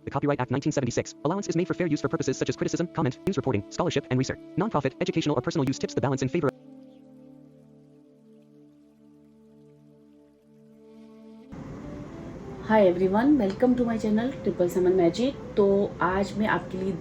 The Copyright Act 1976. Allowance is made for fair use for purposes such as criticism, comment, news reporting, scholarship, and research. Non-profit, educational, or personal use tips the balance in favor. Hi everyone, welcome to my channel 777 magic. तो आज मैं आपके लिए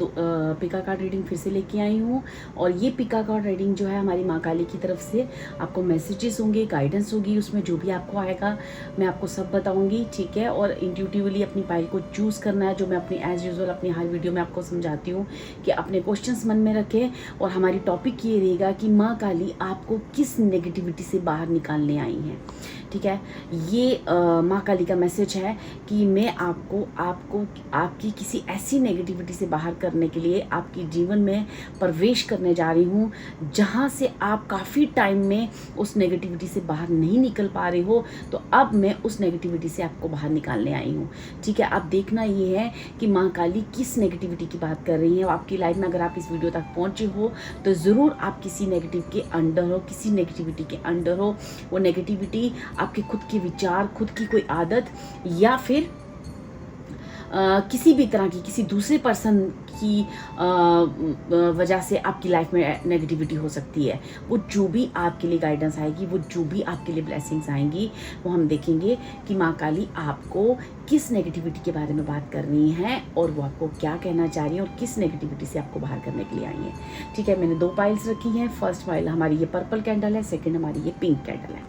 पिका card reading फिर से लेके आई हूँ और ये पिका कार्ड रीडिंग जो है हमारी माँ काली की तरफ से आपको मैसेजेस होंगे, गाइडेंस होगी, उसमें जो भी आपको आएगा मैं आपको सब बताऊँगी, ठीक है। और इंट्यूटिवली अपनी पाइल को चूज़ करना है, जो मैं अपनी एज यूजुअल अपनी हर वीडियो में आपको समझाती हूँ कि अपने क्वेश्चंस मन में रखें। और हमारी टॉपिक ये रहेगा कि माँ काली आपको किस नेगेटिविटी से बाहर निकालने आई हैं, ठीक है। ये माँ काली का मैसेज है कि मैं आपको आपकी किसी ऐसी नेगेटिविटी से बाहर करने के लिए आपके जीवन में प्रवेश करने जा रही हूँ जहाँ से आप काफ़ी टाइम में उस नेगेटिविटी से बाहर नहीं निकल पा रहे हो। तो अब मैं उस नेगेटिविटी से आपको बाहर निकालने आई हूँ, ठीक है। अब देखना ये है कि माँ काली किस नेगेटिविटी की बात कर रही है। आपकी लाइफ में अगर आप इस वीडियो तक पहुँचे हो तो ज़रूर आप किसी नेगेटिव के अंडर हो, किसी नेगेटिविटी के अंडर हो। वो नेगेटिविटी आपके खुद के विचार, खुद की कोई आदत या फिर किसी भी तरह की किसी दूसरे पर्सन की वजह से आपकी लाइफ में नेगेटिविटी हो सकती है। वो जो भी आपके लिए गाइडेंस आएगी, वो जो भी आपके लिए ब्लेसिंग्स आएंगी, वो हम देखेंगे कि माँ काली आपको किस नेगेटिविटी के बारे में बात कर रही हैं और वो आपको क्या कहना चाह रही है और किस नेगेटिविटी से आपको बाहर करने के लिए आई है, ठीक है। मैंने 2 पाइल्स रखी हैं। फर्स्ट पाइल हमारी ये पर्पल कैंडल है, सेकेंड हमारी ये पिंक कैंडल है,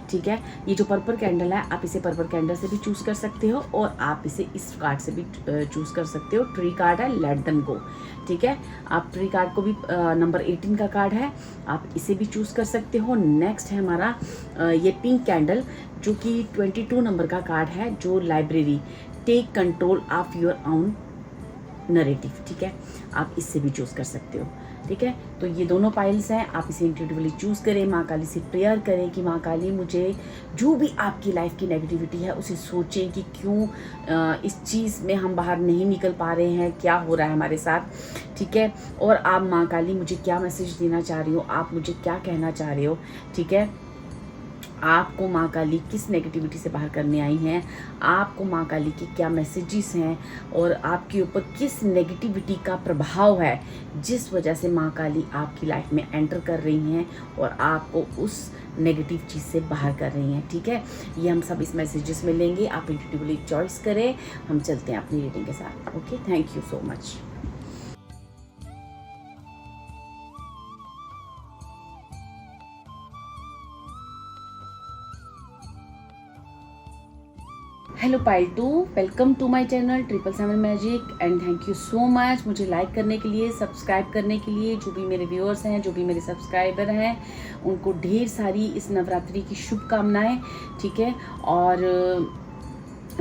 ठीक है। ये जो पर्पल कैंडल है, आप इसे पर्पल कैंडल से भी चूज़ कर सकते हो और आप इसे इस कार्ड से भी चूज़ कर सकते हो। ट्री कार्ड है, लेट देम गो, ठीक है। आप ट्री कार्ड को भी नंबर 18 का कार्ड है, आप इसे भी चूज़ कर सकते हो। नेक्स्ट है हमारा ये पिंक कैंडल जो कि 22 नंबर का कार्ड है, जो library, take control of your own narrative, ठीक है। आप इससे भी चूज़ कर सकते हो, ठीक है। तो ये दोनों पाइल्स हैं, आप इसे इंट्यूटिवली चूज़ करें, माँ काली से प्रेयर करें कि माँ काली मुझे जो भी आपकी लाइफ की नेगेटिविटी है उसे सोचें कि क्यों इस चीज़ में हम बाहर नहीं निकल पा रहे हैं, क्या हो रहा है हमारे साथ, ठीक है। और आप माँ काली मुझे क्या मैसेज देना चाह रही हो, आप मुझे क्या कहना चाह रहे हो, ठीक है। आपको माँ काली किस नेगेटिविटी से बाहर करने आई हैं, आपको माँ काली के क्या मैसेजेस हैं और आपके ऊपर किस नेगेटिविटी का प्रभाव है जिस वजह से माँ काली आपकी लाइफ में एंटर कर रही हैं और आपको उस नेगेटिव चीज़ से बाहर कर रही हैं, ठीक है। ये हम सब इस मैसेजेस में लेंगे, आप इंट्यूटिवली चॉइस करें। हम चलते हैं अपनी रीडिंग के साथ, okay. Thank you so much. Hello pile 2, welcome to my channel 777 magic and thank you so much मुझे लाइक करने के लिए, सब्सक्राइब करने के लिए। जो भी मेरे व्यूअर्स हैं, जो भी मेरे सब्सक्राइबर हैं, उनको ढेर सारी इस नवरात्रि की शुभकामनाएं, ठीक है। और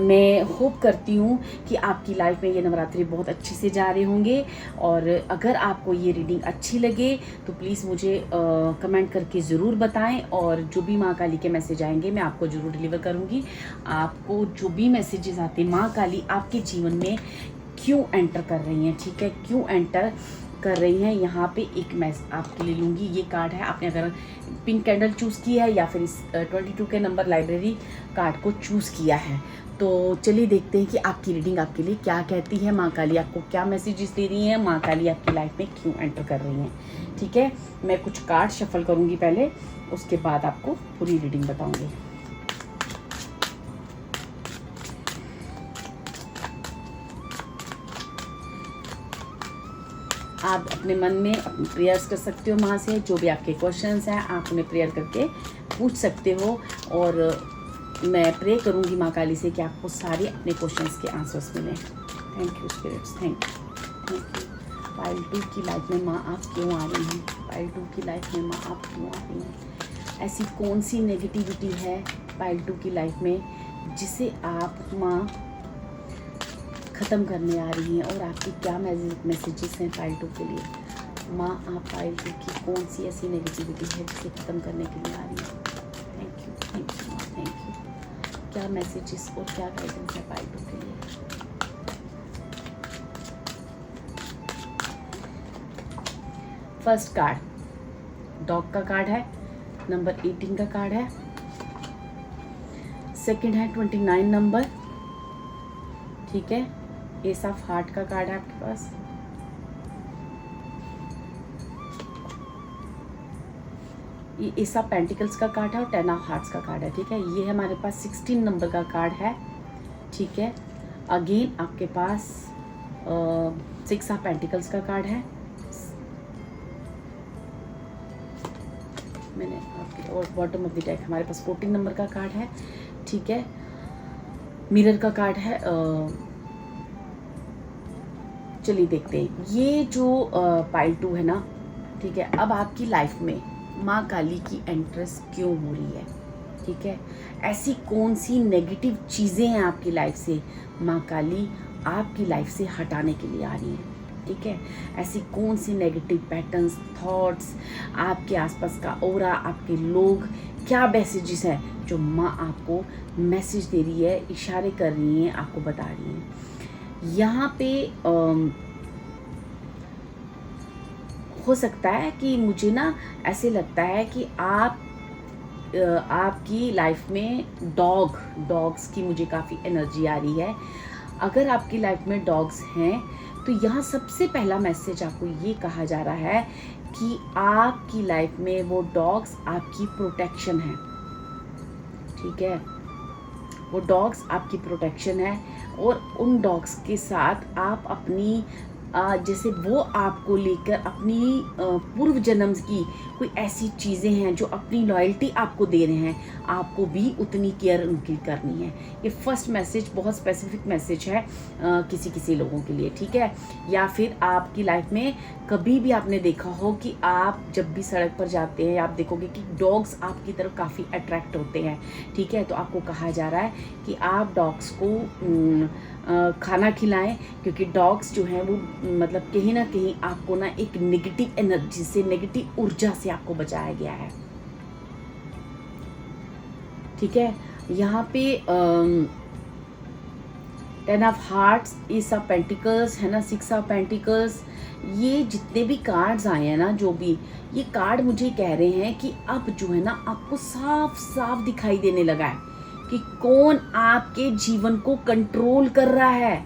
मैं होप करती हूँ कि आपकी लाइफ में ये नवरात्रि बहुत अच्छे से जा रहे होंगे। और अगर आपको ये रीडिंग अच्छी लगे तो प्लीज़ मुझे कमेंट करके ज़रूर बताएं और जो भी माँ काली के मैसेज आएंगे मैं आपको ज़रूर डिलीवर करूँगी। आपको जो भी मैसेजेस आते हैं, माँ काली आपके जीवन में क्यों एंटर कर रही हैं, ठीक है, क्यों एंटर कर रही हैं। यहाँ पे एक मैं आपके लिए लूँगी, ये कार्ड है। आपने अगर पिंक कैंडल चूज़ किया है या फिर इस 22 के नंबर लाइब्रेरी कार्ड को चूज़ किया है, तो चलिए देखते हैं कि आपकी रीडिंग आपके लिए क्या कहती है। माँ काली आपको क्या मैसेजेस दे रही हैं, माँ काली आपकी लाइफ में क्यों एंटर कर रही हैं, ठीक है। मैं कुछ कार्ड शफल करूँगी पहले, उसके बाद आपको पूरी रीडिंग बताऊँगी। आप अपने मन में अपनी प्रेयर्स कर सकते हो माँ से, जो भी आपके क्वेश्चंस हैं आप उन्हें प्रेयर करके पूछ सकते हो। और मैं प्रे करूँगी माँ काली से कि आपको सारे अपने क्वेश्चंस के आंसर्स मिलें। Thank you spirits, thank you. Pile 2 की लाइफ में माँ आप क्यों आ रही हैं, पाइल 2 की लाइफ में माँ आप क्यों आ रही हैं। ऐसी कौन सी नेगेटिविटी है पाइल 2 की लाइफ में जिसे आप माँ ख़त्म करने आ रही हैं और आपकी क्या मैसेजेस हैं पाइल 2 के लिए। माँ आप पाइल 2 की कौन सी ऐसी नेगेटिविटी है जिसे ख़त्म करने के लिए आ रही है। थैंक यू माँ, थैंक यू। क्या मैसेजेस और क्या गाइडेंस है पाइल 2 के लिए। फर्स्ट कार्ड डॉग का कार्ड है, नंबर 18 का कार्ड है। सेकंड है 29 नंबर, ठीक है। एस ऑफ हार्ट का कार्ड है आपके पास, ये एस ऑफ पेंटिकल्स का कार्ड है और 10 ऑफ हार्ट्स का कार्ड है। ठीक है, ये हमारे पास 16 नंबर का कार्ड है। ठीक है, अगेन आपके पास 6 ऑफ पेंटिकल्स का कार्ड है। मैंने आपके और बॉटम ऑफ द डेक हमारे पास 14 नंबर का कार्ड है। ठीक है, मिरर का कार्ड है। चलिए देखते हैं ये जो पाइल 2 है ना। ठीक है, अब आपकी लाइफ में माँ काली की एंट्रेंस क्यों हो रही है? ठीक है, ऐसी कौन सी नेगेटिव चीज़ें हैं आपकी लाइफ से माँ काली आपकी लाइफ से हटाने के लिए आ रही हैं? ठीक है, ऐसी कौन सी नेगेटिव पैटर्न्स, थॉट्स, आपके आसपास का ऑरा, आपके लोग, क्या मैसेजेस हैं जो माँ आपको मैसेज दे रही है, इशारे कर रही हैं, आपको बता रही हैं? यहाँ पे हो सकता है कि मुझे ना ऐसे लगता है कि आपकी लाइफ में डॉग्स की मुझे काफ़ी एनर्जी आ रही है। अगर आपकी लाइफ में डॉग्स हैं तो यहाँ सबसे पहला मैसेज आपको ये कहा जा रहा है कि आपकी लाइफ में वो डॉग्स आपकी प्रोटेक्शन है। ठीक है, वो डॉग्स आपकी प्रोटेक्शन है और उन डॉग्स के साथ आप अपनी जैसे वो आपको लेकर अपनी पूर्व जन्म की कोई ऐसी चीज़ें हैं जो अपनी लॉयल्टी आपको दे रहे हैं, आपको भी उतनी केयर उनकी करनी है। ये फर्स्ट मैसेज बहुत स्पेसिफिक मैसेज है किसी लोगों के लिए। ठीक है, या फिर आपकी लाइफ में कभी भी आपने देखा हो कि आप जब भी सड़क पर जाते हैं आप देखोगे कि डॉग्स आपकी तरफ काफ़ी अट्रैक्ट होते हैं। ठीक है, तो आपको कहा जा रहा है कि आप डॉग्स को खाना खिलाएं, क्योंकि डॉग्स जो हैं वो मतलब कहीं ना कहीं आपको ना एक नेगेटिव एनर्जी से, नेगेटिव ऊर्जा से आपको बचाया गया है। ठीक है, यहाँ पे 10 of hearts, S of pentacles है ना, 6 ऑफ पेंटिकल्स, ये जितने भी कार्ड्स आए हैं ना, जो भी ये कार्ड मुझे कह रहे हैं कि अब जो है ना आपको साफ साफ दिखाई देने लगा है कि कौन आपके जीवन को कंट्रोल कर रहा है,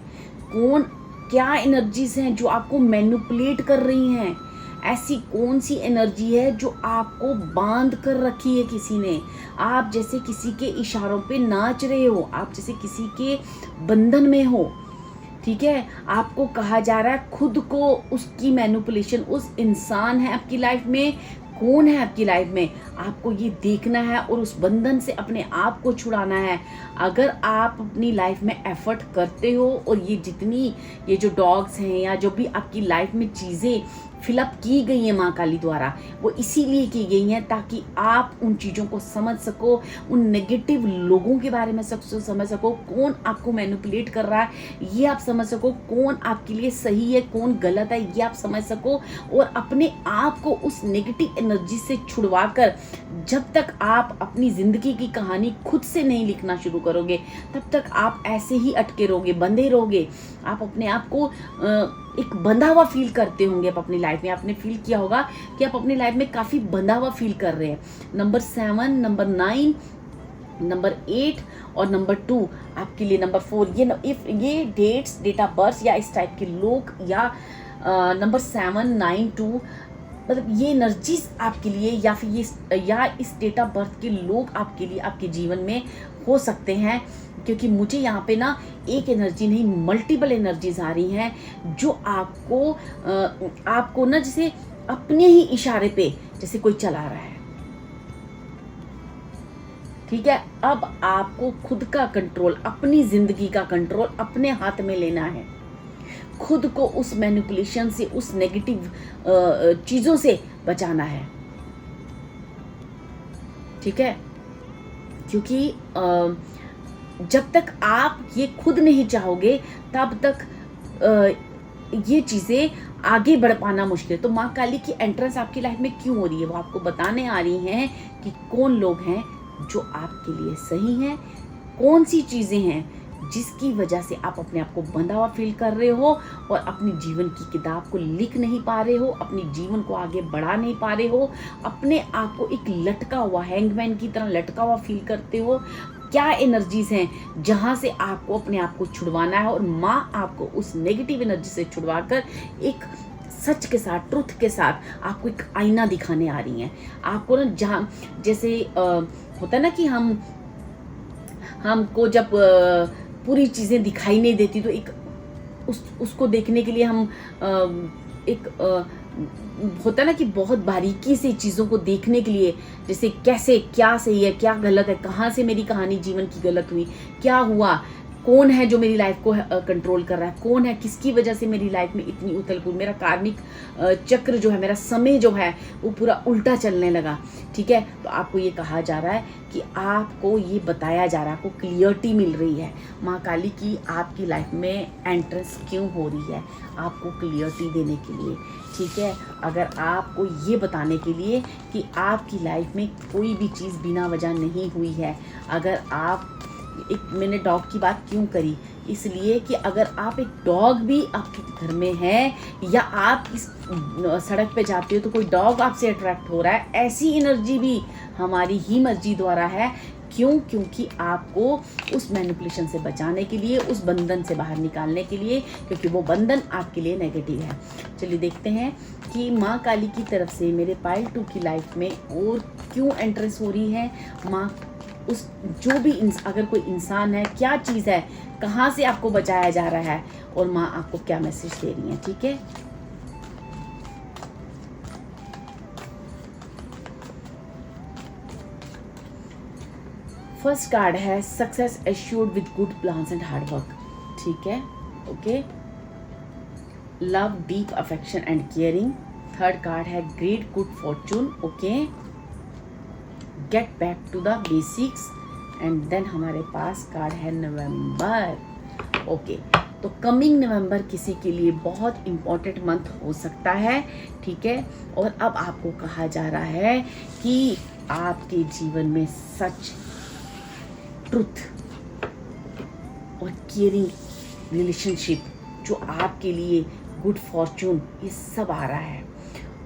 कौन, क्या एनर्जीज हैं जो आपको मैनिपुलेट कर रही हैं, ऐसी कौन सी एनर्जी है जो आपको बांध कर रखी है किसी ने। आप जैसे किसी के इशारों पे नाच रहे हो, आप जैसे किसी के बंधन में हो। ठीक है, आपको कहा जा रहा है खुद को उसकी मैनिपुलेशन, उस इंसान है आपकी लाइफ में, कौन है आपकी लाइफ में, आपको ये देखना है और उस बंधन से अपने आप को छुड़ाना है। अगर आप अपनी लाइफ में एफर्ट करते हो और ये जो डॉग्स हैं या जो भी आपकी लाइफ में चीज़ें फिलअप की गई हैं माँ काली द्वारा, वो इसीलिए की गई हैं ताकि आप उन चीज़ों को समझ सको, उन नेगेटिव लोगों के बारे में समझ सको, कौन आपको मैनिपुलेट कर रहा है ये आप समझ सको, कौन आपके लिए सही है कौन गलत है ये आप समझ सको, और अपने आप को उस नेगेटिव एनर्जी से छुड़वा कर जब तक आप अपनी ज़िंदगी की कहानी खुद से नहीं लिखना शुरू करोगे तब तक आप ऐसे ही अटके रहोगे, बंधे रहोगे। आप अपने आप को एक बंधा हुआ फील करते होंगे। आप अपनी लाइफ में आपने फील किया होगा कि आप अपनी लाइफ में काफ़ी बंधा हुआ फील कर रहे हैं। नंबर 7, नंबर 9, नंबर 8 और नंबर 2 आपके लिए, नंबर 4 ये डेट्स, डेट ऑफ बर्थ या इस टाइप के लोग, या नंबर 7, 9, 2 मतलब ये एनर्जीज आपके लिए या फिर या इस डेट ऑफ बर्थ के लोग आपके लिए आपके जीवन में हो सकते हैं, क्योंकि मुझे यहाँ पे ना एक एनर्जी नहीं मल्टीपल एनर्जीज आ रही हैं जो आपको ना जैसे अपने ही इशारे पे जैसे कोई चला रहा है। ठीक है, अब आपको खुद का कंट्रोल, अपनी जिंदगी का कंट्रोल अपने हाथ में लेना है, खुद को उस मैनिपुलेशन से, उस नेगेटिव चीज़ों से बचाना है। ठीक है, क्योंकि जब तक आप ये खुद नहीं चाहोगे तब तक ये चीज़ें आगे बढ़ पाना मुश्किल है। तो माँ काली की एंट्रेंस आपकी लाइफ में क्यों हो रही है, वो आपको बताने आ रही हैं कि कौन लोग हैं जो आपके लिए सही हैं, कौन सी चीज़ें हैं जिसकी वजह से आप अपने आप को बंधा हुआ फील कर रहे हो और अपनी जीवन की किताब को लिख नहीं पा रहे हो, अपनी जीवन को आगे बढ़ा नहीं पा रहे हो, अपने आप को एक लटका हुआ, हैंगमैन की तरह लटका हुआ फील करते हो, क्या एनर्जीज हैं जहाँ से आपको अपने आप को छुड़वाना है, और माँ आपको उस नेगेटिव एनर्जी से छुड़वाकर एक सच के साथ, ट्रुथ के साथ आपको एक आईना दिखाने आ रही हैं। आपको ना जहाँ जैसे होता है ना कि हमको जब पूरी चीज़ें दिखाई नहीं देती तो एक उसको देखने के लिए हम एक होता है ना कि बहुत बारीकी से चीज़ों को देखने के लिए, जैसे कैसे क्या सही है क्या गलत है, कहाँ से मेरी कहानी जीवन की गलत हुई, क्या हुआ, कौन है जो मेरी लाइफ को कंट्रोल कर रहा है, कौन है किसकी वजह से मेरी लाइफ में इतनी उथल पुथल, मेरा कार्मिक चक्र जो है, मेरा समय जो है वो पूरा उल्टा चलने लगा। ठीक है, तो आपको ये कहा जा रहा है कि आपको ये बताया जा रहा है, आपको क्लियरिटी मिल रही है माँ काली की आपकी लाइफ में एंट्रेंस क्यों हो रही है, आपको क्लियरिटी देने के लिए। ठीक है, अगर आपको ये बताने के लिए कि आपकी लाइफ में कोई भी चीज़ बिना वजह नहीं हुई है। अगर आप मैंने डॉग की बात क्यों करी, इसलिए कि अगर आप एक डॉग भी आपके घर में है या आप इस सड़क पे जाते हो तो कोई डॉग आपसे अट्रैक्ट हो रहा है, ऐसी एनर्जी भी हमारी ही मर्जी द्वारा है। क्यों? क्योंकि आपको उस मैनिपुलेशन से बचाने के लिए, उस बंधन से बाहर निकालने के लिए, क्योंकि वो बंधन आपके लिए नेगेटिव है। चलिए देखते हैं कि माँ काली की तरफ से मेरे पाइल 2 की लाइफ में और क्यों एंट्रेंस हो रही है। माँ उस जो भी अगर कोई इंसान है, क्या चीज़ है, कहाँ से आपको बचाया जा रहा है, और माँ आपको क्या मैसेज दे रही है। ठीक है, फर्स्ट कार्ड है success assured with good plans and hard work. ठीक है, okay, love deep affection and caring. Third card है great good fortune. Okay, get back to the basics. And then हमारे पास कार्ड है नवंबर। ओके, तो coming नवंबर किसी के लिए बहुत इम्पोर्टेंट मंथ हो सकता है। ठीक है, और अब आपको कहा जा रहा है कि आपके जीवन में सच, ट्रुथ और केयरिंग रिलेशनशिप, जो आपके लिए गुड फॉर्चून, ये सब आ रहा है।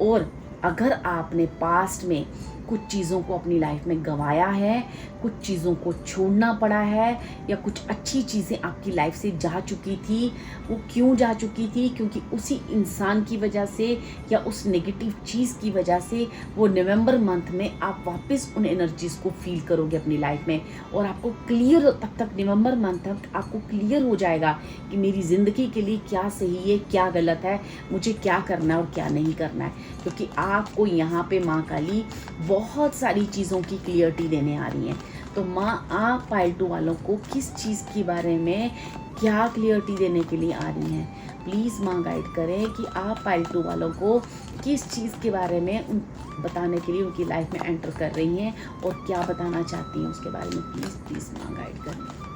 और अगर आपने पास्ट में कुछ चीज़ों को अपनी लाइफ में गंवाया है, कुछ चीज़ों को छोड़ना पड़ा है, या कुछ अच्छी चीज़ें आपकी लाइफ से जा चुकी थी, वो क्यों जा चुकी थी? क्योंकि उसी इंसान की वजह से या उस नेगेटिव चीज़ की वजह से वो नवंबर मंथ में आप वापस उन एनर्जीज़ को फील करोगे अपनी लाइफ में, और आपको क्लियर, तब तक नवंबर मंथ तक आपको क्लियर हो जाएगा कि मेरी ज़िंदगी के लिए क्या सही है, क्या गलत है, मुझे क्या करना है और क्या नहीं करना है। क्योंकि आपको यहाँ पे माँ काली बहुत सारी चीज़ों की क्लियरिटी देने आ रही हैं। तो माँ आप पाइल 2 वालों को किस चीज़ के बारे में क्या क्लियरिटी देने के लिए आ रही हैं, प्लीज़ माँ गाइड करें कि आप पाइल 2 वालों को किस चीज़ के बारे में बताने के लिए उनकी लाइफ में एंटर कर रही हैं, और क्या बताना चाहती हैं उसके बारे में। प्लीज़ माँ गाइड करें।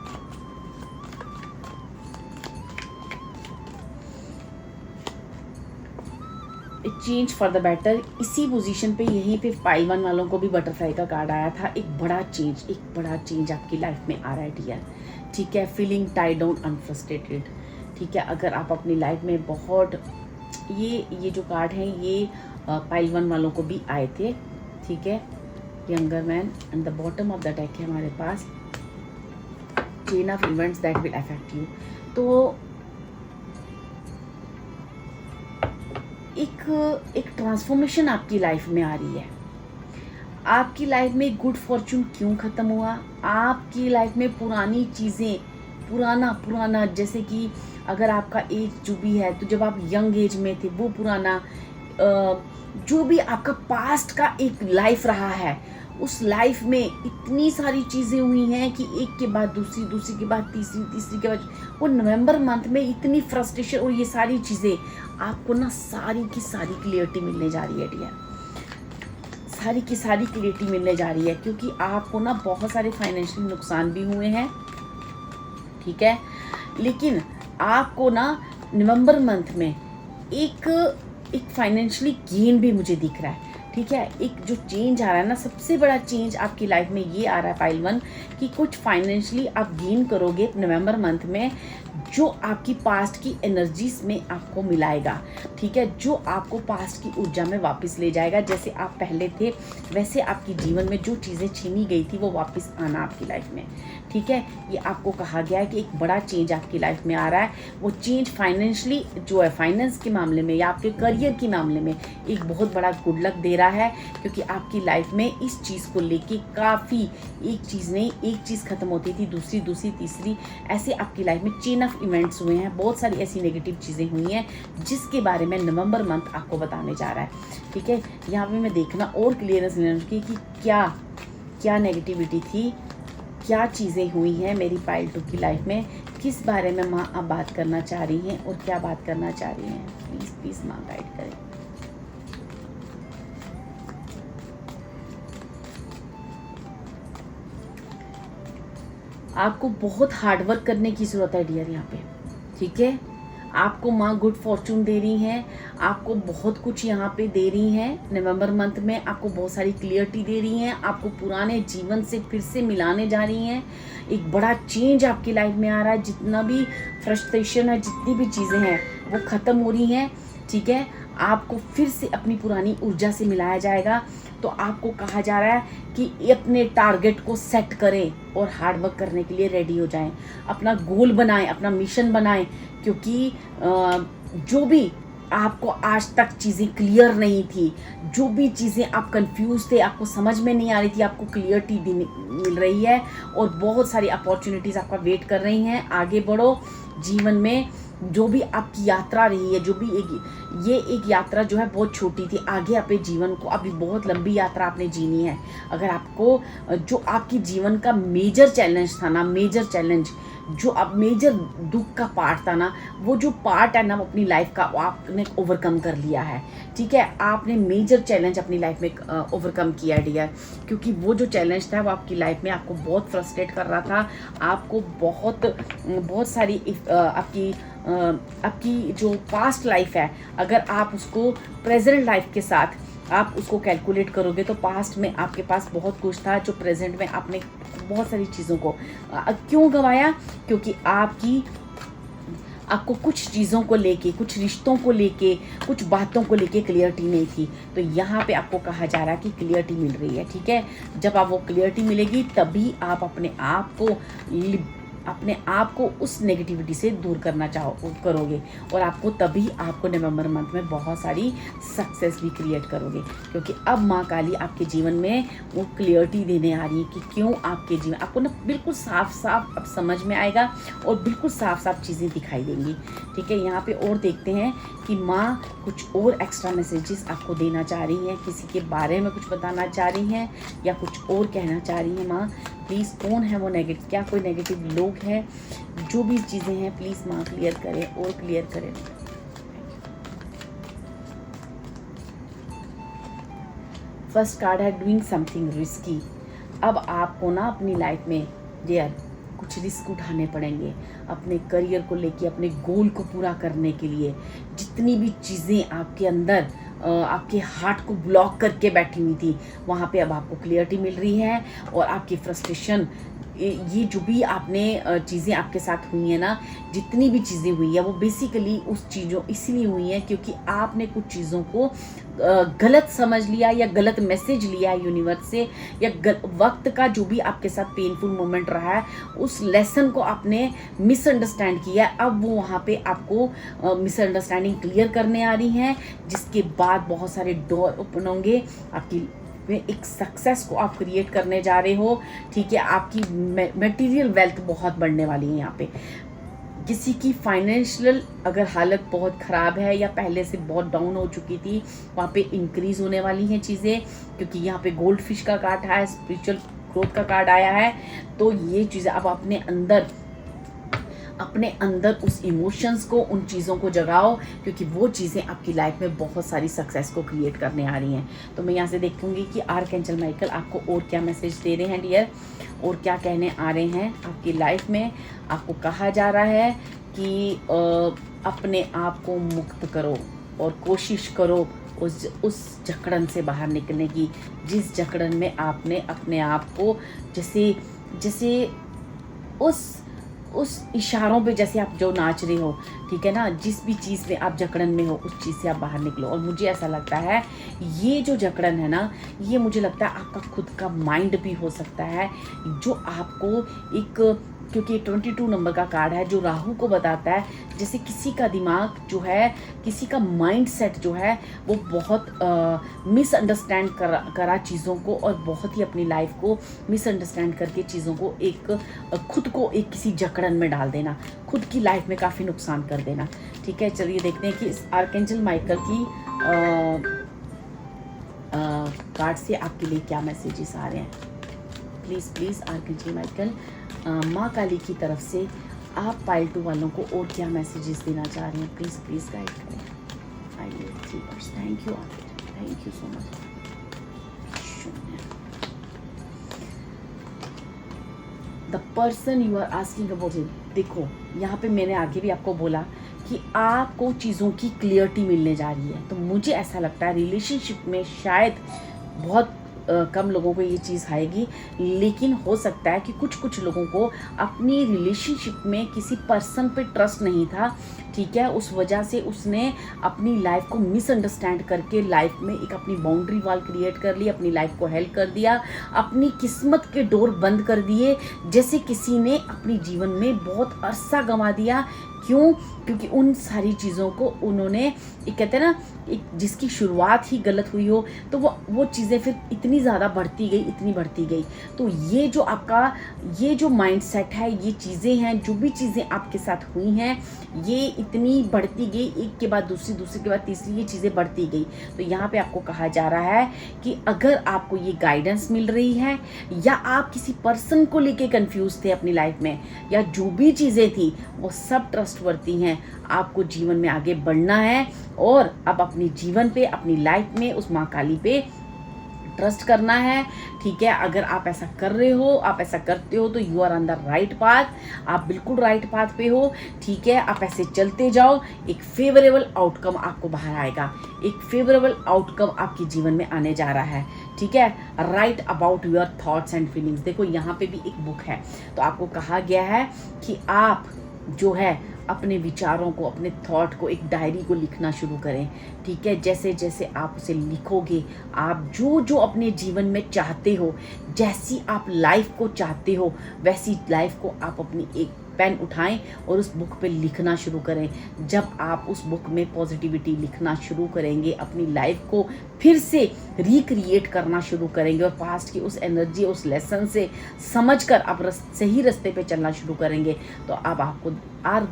Change for the better. इसी पोजीशन पे, यहीं पे पाइल 1 वालों को भी बटरफ्लाई का कार्ड आया था। एक बड़ा चेंज आपकी लाइफ में आ रहा है डियर। ठीक है, फीलिंग टाइड डाउन अनफ्रस्ट्रेटेड। ठीक है, अगर आप अपनी लाइफ में बहुत, ये जो कार्ड हैं ये पाइल 1 वालों को भी आए थे। ठीक है, younger man, and the bottom of the deck है हमारे पास chain of events that will affect you. तो एक ट्रांसफॉर्मेशन आपकी लाइफ में आ रही है। आपकी लाइफ में गुड फॉर्चून क्यों ख़त्म हुआ? आपकी लाइफ में पुरानी चीज़ें, पुराना जैसे कि अगर आपका एज जो भी है, तो जब आप यंग एज में थे वो पुराना, जो भी आपका पास्ट का एक लाइफ रहा है, उस लाइफ में इतनी सारी चीज़ें हुई हैं कि एक के बाद दूसरी के बाद तीसरी के बाद, वो नवंबर मंथ में इतनी फ्रस्ट्रेशन और ये सारी चीज़ें आपको ना सारी की सारी क्लियरिटी मिलने जा रही है डियर। सारी की सारी क्लियरिटी मिलने जा रही है, क्योंकि आपको ना बहुत सारे फाइनेंशियल नुकसान भी हुए हैं। ठीक है, लेकिन आपको ना नवंबर मंथ में एक फाइनेंशियली गेन भी मुझे दिख रहा है। ठीक है। एक जो चेंज आ रहा है ना, सबसे बड़ा चेंज आपकी लाइफ में ये आ रहा है पाइल 1 कि कुछ फाइनेंशियली आप गेन करोगे नवंबर मंथ में, जो आपकी पास्ट की एनर्जीज में आपको मिलाएगा, ठीक है, जो आपको पास्ट की ऊर्जा में वापस ले जाएगा। जैसे आप पहले थे वैसे आपकी जीवन में जो चीज़ें छीनी गई थी वो वापस आना आपकी लाइफ में, ठीक है। ये आपको कहा गया है कि एक बड़ा चेंज आपकी लाइफ में आ रहा है। वो चेंज फाइनेंशियली जो है, फाइनेंस के मामले में या आपके करियर के मामले में एक बहुत बड़ा गुड लक दे रहा है, क्योंकि आपकी लाइफ में इस चीज़ को लेके काफ़ी, एक चीज़ नहीं, एक चीज़ खत्म होती थी, दूसरी तीसरी, ऐसे आपकी लाइफ में चेन ऑफ इवेंट्स हुए हैं। बहुत सारी ऐसी नेगेटिव चीज़ें हुई हैं जिसके बारे में नवंबर मंथ आपको बताने जा रहा है, ठीक है। यहाँ पे मैं देखना और क्लियरेंस लेना कि क्या क्या नेगेटिविटी थी, क्या चीज़ें हुई हैं मेरी पाइल 2 की लाइफ में, किस बारे में माँ आप बात करना चाह रही हैं और क्या बात करना चाह रही हैं। प्लीज़ प्लीज़ माँ गाइड करें। आपको बहुत हार्डवर्क करने की ज़रूरत है डियर यहाँ पे, ठीक है। आपको माँ गुड फॉर्चून दे रही हैं, आपको बहुत कुछ यहाँ पे दे रही हैं नवंबर मंथ में, आपको बहुत सारी क्लियरिटी दे रही हैं, आपको पुराने जीवन से फिर से मिलाने जा रही हैं। एक बड़ा चेंज आपकी लाइफ में आ रहा है, जितना भी फ्रस्ट्रेशन है, जितनी भी चीज़ें हैं वो ख़त्म हो रही हैं, ठीक है। आपको फिर से अपनी पुरानी ऊर्जा से मिलाया जाएगा। तो आपको कहा जा रहा है कि अपने टारगेट को सेट करें और हार्ड वर्क करने के लिए रेडी हो जाएं, अपना गोल बनाएं, अपना मिशन बनाएं, क्योंकि जो भी आपको आज तक चीज़ें क्लियर नहीं थी, जो भी चीज़ें आप कंफ्यूज थे, आपको समझ में नहीं आ रही थी, आपको क्लियरिटी मिल रही है और बहुत सारी अपॉर्चुनिटीज़ आपका वेट कर रही हैं। आगे बढ़ो जीवन में, जो भी आपकी यात्रा रही है, जो भी एक यात्रा जो है बहुत छोटी थी, आगे आपके जीवन को अभी बहुत लंबी यात्रा आपने जीनी है। अगर आपको जो आपकी जीवन का मेजर चैलेंज था ना, मेजर चैलेंज जो अब मेजर दुख का पार्ट था ना, वो जो पार्ट है ना वो अपनी लाइफ का वो आपने ओवरकम कर लिया है, ठीक है। आपने मेजर चैलेंज अपनी लाइफ में ओवरकम किया डियर, क्योंकि वो जो चैलेंज था वो आपकी लाइफ में आपको बहुत फ्रस्ट्रेट कर रहा था, आपको बहुत सारी आपकी जो पास्ट लाइफ है, अगर आप उसको प्रेजेंट लाइफ के साथ आप उसको कैलकुलेट करोगे तो पास्ट में आपके पास बहुत कुछ था जो प्रेजेंट में आपने बहुत सारी चीज़ों को क्यों गंवाया, क्योंकि आपको कुछ चीज़ों को लेके, कुछ रिश्तों को लेके, कुछ बातों को लेके क्लियरिटी नहीं थी। तो यहाँ पे आपको कहा जा रहा है कि क्लियरिटी मिल रही है, ठीक है। जब आप वो क्लियरिटी मिलेगी तभी आप अपने आप को उस नेगेटिविटी से दूर करना करोगे और तभी आपको नवंबर मंथ में बहुत सारी सक्सेस भी क्रिएट करोगे, क्योंकि अब माँ काली आपके जीवन में वो क्लियरिटी देने आ रही है कि क्यों आपके जीवन आपको ना बिल्कुल साफ साफ अब समझ में आएगा और बिल्कुल साफ साफ चीज़ें दिखाई देंगी, ठीक है। यहाँ पे और देखते हैं कि माँ कुछ और एक्स्ट्रा मैसेजेस आपको देना चाह रही हैं, किसी के बारे में कुछ बताना चाह रही हैं या कुछ और कहना चाह रही हैं। माँ प्लीज़ कौन है वो नेगेटिव, क्या कोई नेगेटिव लोग हैं, जो भी चीज़ें हैं प्लीज़ माँ क्लियर करें और क्लियर करें। फर्स्ट कार्ड है डूइंग समथिंग रिस्की। अब आपको ना अपनी लाइफ में डियर कुछ रिस्क उठाने पड़ेंगे अपने करियर को लेके, अपने गोल को पूरा करने के लिए। जितनी भी चीज़ें आपके अंदर आपके हार्ट को ब्लॉक करके बैठी हुई थी, वहाँ पे अब आपको क्लियरिटी मिल रही है और आपकी फ्रस्ट्रेशन, ये जो भी आपने चीज़ें आपके साथ हुई हैं ना, जितनी भी चीज़ें हुई है वो बेसिकली उस चीज़ों इसलिए हुई हैं क्योंकि आपने कुछ चीज़ों को गलत समझ लिया या गलत मैसेज लिया यूनिवर्स से, या वक्त का जो भी आपके साथ पेनफुल मोमेंट रहा है उस लेसन को आपने मिसअंडरस्टैंड किया। अब वो वहाँ पे आपको मिसअंडरस्टैंडिंग क्लियर करने आ रही हैं, जिसके बाद बहुत सारे डोर ओपन होंगे आपकी में, एक सक्सेस को आप क्रिएट करने जा रहे हो, ठीक है। आपकी मटेरियल वेल्थ बहुत बढ़ने वाली है। यहाँ पे किसी की फाइनेंशियल अगर हालत बहुत ख़राब है या पहले से बहुत डाउन हो चुकी थी, वहाँ पे इंक्रीज़ होने वाली हैं चीज़ें, क्योंकि यहाँ पे गोल्ड फिश का कार्ड है, स्पिरिचुअल ग्रोथ का कार्ड आया है। तो ये चीज़ें अब अपने अंदर उस इमोशंस को, उन चीज़ों को जगाओ, क्योंकि वो चीज़ें आपकी लाइफ में बहुत सारी सक्सेस को क्रिएट करने आ रही हैं। तो मैं यहाँ से देखूँगी कि आर्कएंजल माइकल आपको और क्या मैसेज दे रहे हैं डियर, और क्या कहने आ रहे हैं आपकी लाइफ में। आपको कहा जा रहा है कि अपने आप को मुक्त करो और कोशिश करो उस जकड़न से बाहर निकलने की, जिस जकड़न में आपने अपने आप को जैसे उस इशारों पे जैसे आप जो नाच रहे हो, ठीक है ना, जिस भी चीज़ में आप जकड़न में हो उस चीज़ से आप बाहर निकलो। और मुझे ऐसा लगता है ये जो जकड़न है ना, ये मुझे लगता है आपका खुद का माइंड भी हो सकता है, जो आपको एक, क्योंकि 22 नंबर का कार्ड है जो राहु को बताता है, जैसे किसी का दिमाग जो है, किसी का माइंड सेट जो है वो बहुत मिसअंडरस्टैंड करा चीज़ों को, और बहुत ही अपनी लाइफ को मिसअंडरस्टैंड करके चीज़ों को खुद को एक किसी जकड़न में डाल देना, खुद की लाइफ में काफ़ी नुकसान कर देना। ठीक है, चलिए देखते हैं कि इस आर्कएंजल माइकल की कार्ड से आपके लिए क्या मैसेजेस आ रहे हैं। प्लीज़ आर्कएंजल माइकल, माँ काली की तरफ से आप पाइल 2 वालों को और क्या मैसेजेस देना चाह रहे हैं, प्लीज़ गाइड करें। आइए 3 words. Thank you so much. The person you are asking about it, देखो यहाँ पे मैंने आगे भी आपको बोला कि आपको चीज़ों की क्लियरिटी मिलने जा रही है। तो मुझे ऐसा लगता है रिलेशनशिप में शायद बहुत कम लोगों को ये चीज़ आएगी, लेकिन हो सकता है कि कुछ लोगों को अपनी रिलेशनशिप में किसी पर्सन पे ट्रस्ट नहीं था, ठीक है, उस वजह से उसने अपनी लाइफ को मिसअंडरस्टैंड करके लाइफ में एक अपनी बाउंड्री वॉल क्रिएट कर ली, अपनी लाइफ को हेल्प कर दिया, अपनी किस्मत के डोर बंद कर दिए, जैसे किसी ने अपनी जीवन में बहुत अरसा गंवा दिया। क्यों? क्योंकि उन सारी चीज़ों को उन्होंने, एक कहते हैं ना, एक जिसकी शुरुआत ही गलत हुई हो तो वो चीज़ें फिर इतनी ज़्यादा बढ़ती गई। तो ये जो आपका ये जो माइंडसेट है, ये चीज़ें हैं, जो भी चीज़ें आपके साथ हुई हैं, ये इतनी बढ़ती गई, एक के बाद दूसरी के बाद तीसरी, ये चीज़ें बढ़ती गई। तो यहाँ पे आपको कहा जा रहा है कि अगर आपको ये गाइडेंस मिल रही है, या आप किसी पर्सन को लेके कंफ्यूज थे अपनी लाइफ में, या जो भी चीज़ें थी वो सब ट्रस्टवर्दी हैं, आपको जीवन में आगे बढ़ना है, और अब अपने जीवन पे, अपनी लाइफ में उस माँ काली पे ट्रस्ट करना है। ठीक है, अगर आप ऐसा कर रहे हो, आप ऐसा करते हो, तो you are on the right path, आप बिल्कुल राइट पाथ पे हो। ठीक है, आप ऐसे चलते जाओ, एक फेवरेबल आउटकम आपको बाहर आएगा, एक फेवरेबल आउटकम आपके जीवन में आने जा रहा है। ठीक है, right about your thoughts and feelings. देखो यहाँ पे भी एक बुक है, तो आपको कहा गया है कि आप जो है अपने विचारों को, अपने थॉट को, एक डायरी को लिखना शुरू करें। ठीक है, जैसे जैसे आप उसे लिखोगे, आप जो अपने जीवन में चाहते हो, जैसी आप लाइफ को चाहते हो, वैसी लाइफ को आप अपनी एक पेन उठाएं और उस बुक पे लिखना शुरू करें। जब आप उस बुक में पॉजिटिविटी लिखना शुरू करेंगे, अपनी लाइफ को फिर से रिक्रिएट करना शुरू करेंगे, और पास्ट की उस एनर्जी, उस लेसन से समझकर आप सही रास्ते पे चलना शुरू करेंगे, तो अब आपको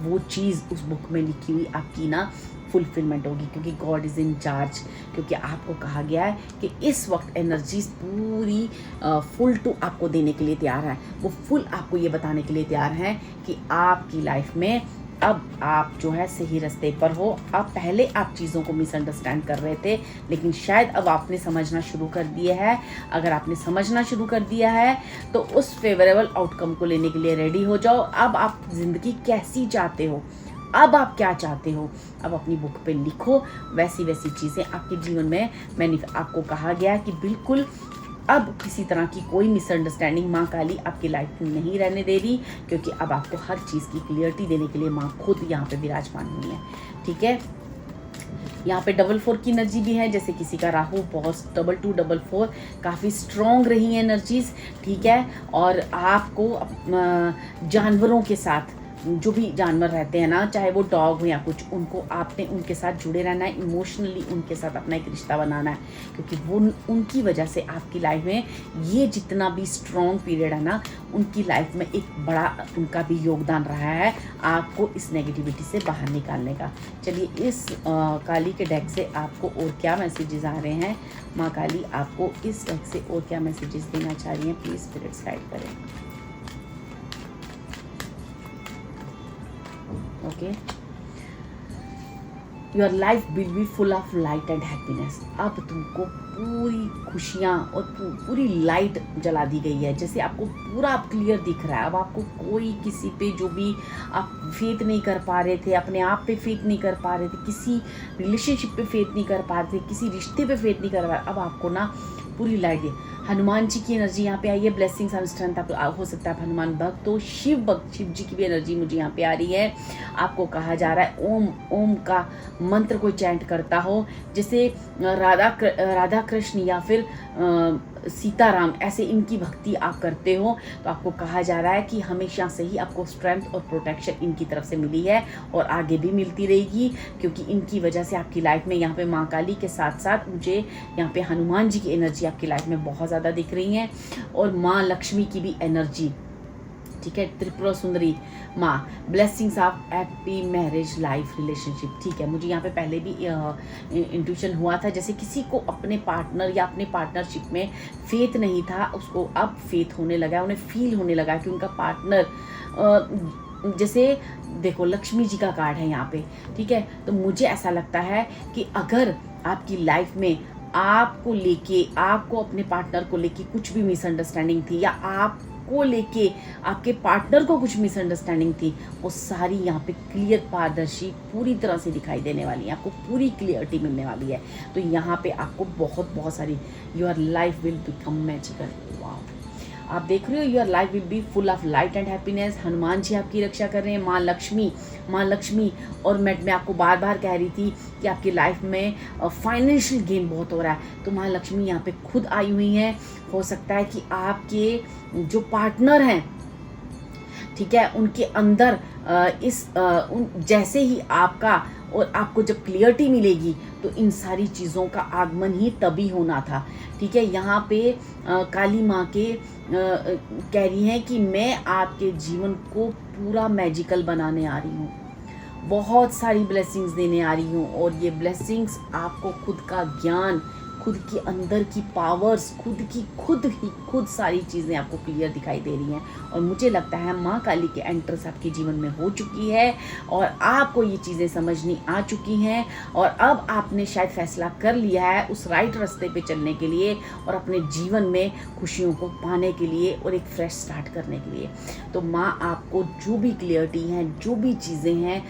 वो चीज़ उस बुक में लिखी हुई आपकी ना फुलफिलमेंट होगी, क्योंकि गॉड इज़ इन चार्ज। क्योंकि आपको कहा गया है कि इस वक्त एनर्जीज पूरी फुल टू आपको देने के लिए तैयार है। वो फुल आपको ये बताने के लिए तैयार है कि आपकी लाइफ में अब आप जो है सही रास्ते पर हो। अब पहले आप चीज़ों को मिसअंडरस्टैंड कर रहे थे, लेकिन शायद अब आपने समझना शुरू कर दिया है। अगर आपने समझना शुरू कर दिया है तो उस फेवरेबल आउटकम को लेने के लिए रेडी हो जाओ। अब आप ज़िंदगी कैसी चाहते हो, अब आप क्या चाहते हो, अब अपनी बुक पे लिखो। वैसी वैसी चीज़ें आपके जीवन में आपको कहा गया कि बिल्कुल अब किसी तरह की कोई मिसअंडरस्टैंडिंग माँ काली आपकी लाइफ में नहीं रहने दे रही, क्योंकि अब आपको हर चीज़ की क्लियरिटी देने के लिए माँ खुद यहाँ पे विराजमान हुई है। ठीक है, यहाँ पे 4 की एनर्जी भी है, जैसे किसी का राहु बहुत 2 4 काफ़ी स्ट्रॉन्ग रही है एनर्जीज। ठीक है, और आपको जानवरों के साथ, जो भी जानवर रहते हैं ना, चाहे वो डॉग हो या कुछ, उनको आपने उनके साथ जुड़े रहना है, इमोशनली उनके साथ अपना एक रिश्ता बनाना है, क्योंकि वो उनकी वजह से आपकी लाइफ में ये जितना भी स्ट्रॉन्ग पीरियड है ना, उनकी लाइफ में एक बड़ा उनका भी योगदान रहा है आपको इस नेगेटिविटी से बाहर निकालने का। चलिए इस काली के डेक से आपको और क्या मैसेजेस आ रहे हैं, माँ काली आपको इस डेक से और क्या मैसेजेस देना चाह रही हैं, प्लीज़ स्पिरिट्स गाइड करें। Okay, your life will be full of light and happiness. अब तुमको पूरी खुशियाँ और पूरी लाइट जला दी गई है, जैसे आपको पूरा क्लियर दिख रहा है। अब आपको कोई किसी पे जो भी आप फेथ नहीं कर पा रहे थे, अपने आप पे फेथ नहीं कर पा रहे थे, किसी रिलेशनशिप पे फेथ नहीं कर पा रहे थे, किसी रिश्ते पे फेथ नहीं कर पा रहे, अब आपको ना पूरी लाइट दी। हनुमान जी की एनर्जी यहाँ पे आई है, ब्लेसिंग्स एंड स्ट्रेंथ। आप हो सकता है आप हनुमान भक्त तो शिव भक्त, शिव जी की भी एनर्जी मुझे यहाँ पे आ रही है। आपको कहा जा रहा है ओम ओम का मंत्र कोई चैंट करता हो, जैसे राधा कृष्ण या फिर सीताराम, ऐसे इनकी भक्ति आप करते हो, तो आपको कहा जा रहा है कि हमेशा से ही आपको स्ट्रेंथ और प्रोटेक्शन इनकी तरफ से मिली है और आगे भी मिलती रहेगी, क्योंकि इनकी वजह से आपकी लाइफ में यहाँ पे माँ काली के साथ साथ मुझे यहाँ पे हनुमान जी की एनर्जी आपकी लाइफ में बहुत ज़्यादा दिख रही है, और माँ लक्ष्मी की भी एनर्जी, ठीक है, त्रिपुरा सुंदरी माँ, blessings of happy marriage life relationship. ठीक है, मुझे यहाँ पे पहले भी इंट्यूशन हुआ था, जैसे किसी को अपने पार्टनर या अपने पार्टनरशिप में फेथ नहीं था, उसको अब फेथ होने लगा, उन्हें फील होने लगा कि उनका पार्टनर, जैसे देखो लक्ष्मी जी का कार्ड है यहाँ पे, ठीक है, तो मुझे ऐसा लगता है कि अगर आपकी लाइफ में आपको लेके, आपको अपने पार्टनर को लेके कुछ भी मिसअंडरस्टैंडिंग थी, या आपको लेके आपके पार्टनर को कुछ मिसअंडरस्टैंडिंग थी, वो सारी यहाँ पे क्लियर, पारदर्शी पूरी तरह से दिखाई देने वाली है, आपको पूरी क्लियरिटी मिलने वाली है। तो यहाँ पे आपको बहुत सारी, your life will become magical. Wow, आप देख रहे हो, your life will be full of light and happiness. Hanuman ji आपकी रक्षा कर रहे हैं, माँ लक्ष्मी। और मैं आपको बार बार कह रही थी कि आपकी लाइफ में फाइनेंशियल गेन बहुत हो रहा है, तो माँ लक्ष्मी यहाँ पे खुद आई हुई हैं। हो सकता है कि आपके जो पार्टनर हैं, ठीक है, उनके अंदर जैसे ही आपका और आपको जब क्लियरिटी मिलेगी, तो इन सारी चीज़ों का आगमन ही तभी होना था। ठीक है, यहाँ पे काली माँ के कह रही हैं कि मैं आपके जीवन को पूरा मैजिकल बनाने आ रही हूँ, बहुत सारी ब्लेसिंग्स देने आ रही हूँ, और ये ब्लेसिंग्स आपको खुद का ज्ञान, खुद के अंदर की पावर्स, खुद सारी चीज़ें आपको क्लियर दिखाई दे रही हैं। और मुझे लगता है माँ काली के एंट्रेंस आपके जीवन में हो चुकी है, और आपको ये चीज़ें समझनी आ चुकी हैं, और अब आपने शायद फैसला कर लिया है उस राइट रास्ते पे चलने के लिए, और अपने जीवन में खुशियों को पाने के लिए, और एक फ्रेश स्टार्ट करने के लिए। तो माँ आपको जो भी क्लियरिटी है, जो भी चीज़ें हैं,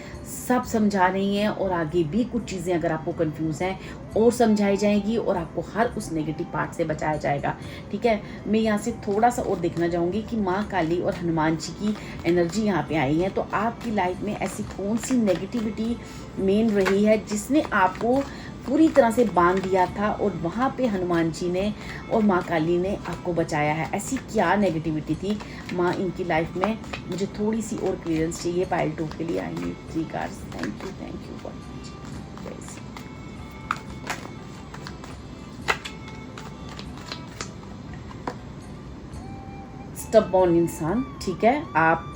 सब समझा रही हैं, और आगे भी कुछ चीज़ें अगर आपको कंफ्यूज हैं और समझाई जाएगी, और आपको हर उस नेगेटिव पार्ट से बचाया जाएगा। ठीक है, मैं यहाँ से थोड़ा सा और देखना चाहूँगी कि माँ काली और हनुमान जी की एनर्जी यहाँ पे आई है, तो आपकी लाइफ में ऐसी कौन सी नेगेटिविटी मेन रही है जिसने आपको पूरी तरह से बांध दिया था, और वहाँ पे हनुमान जी ने और माँ काली ने आपको बचाया है। ऐसी क्या नेगेटिविटी थी माँ इनकी लाइफ में? मुझे थोड़ी सी और क्लियरेंस चाहिए। पाइल 2 के लिए आएंगे 3 कार्ड्स। थैंक यू फॉर स्टबबॉर्न इंसान। ठीक है, आप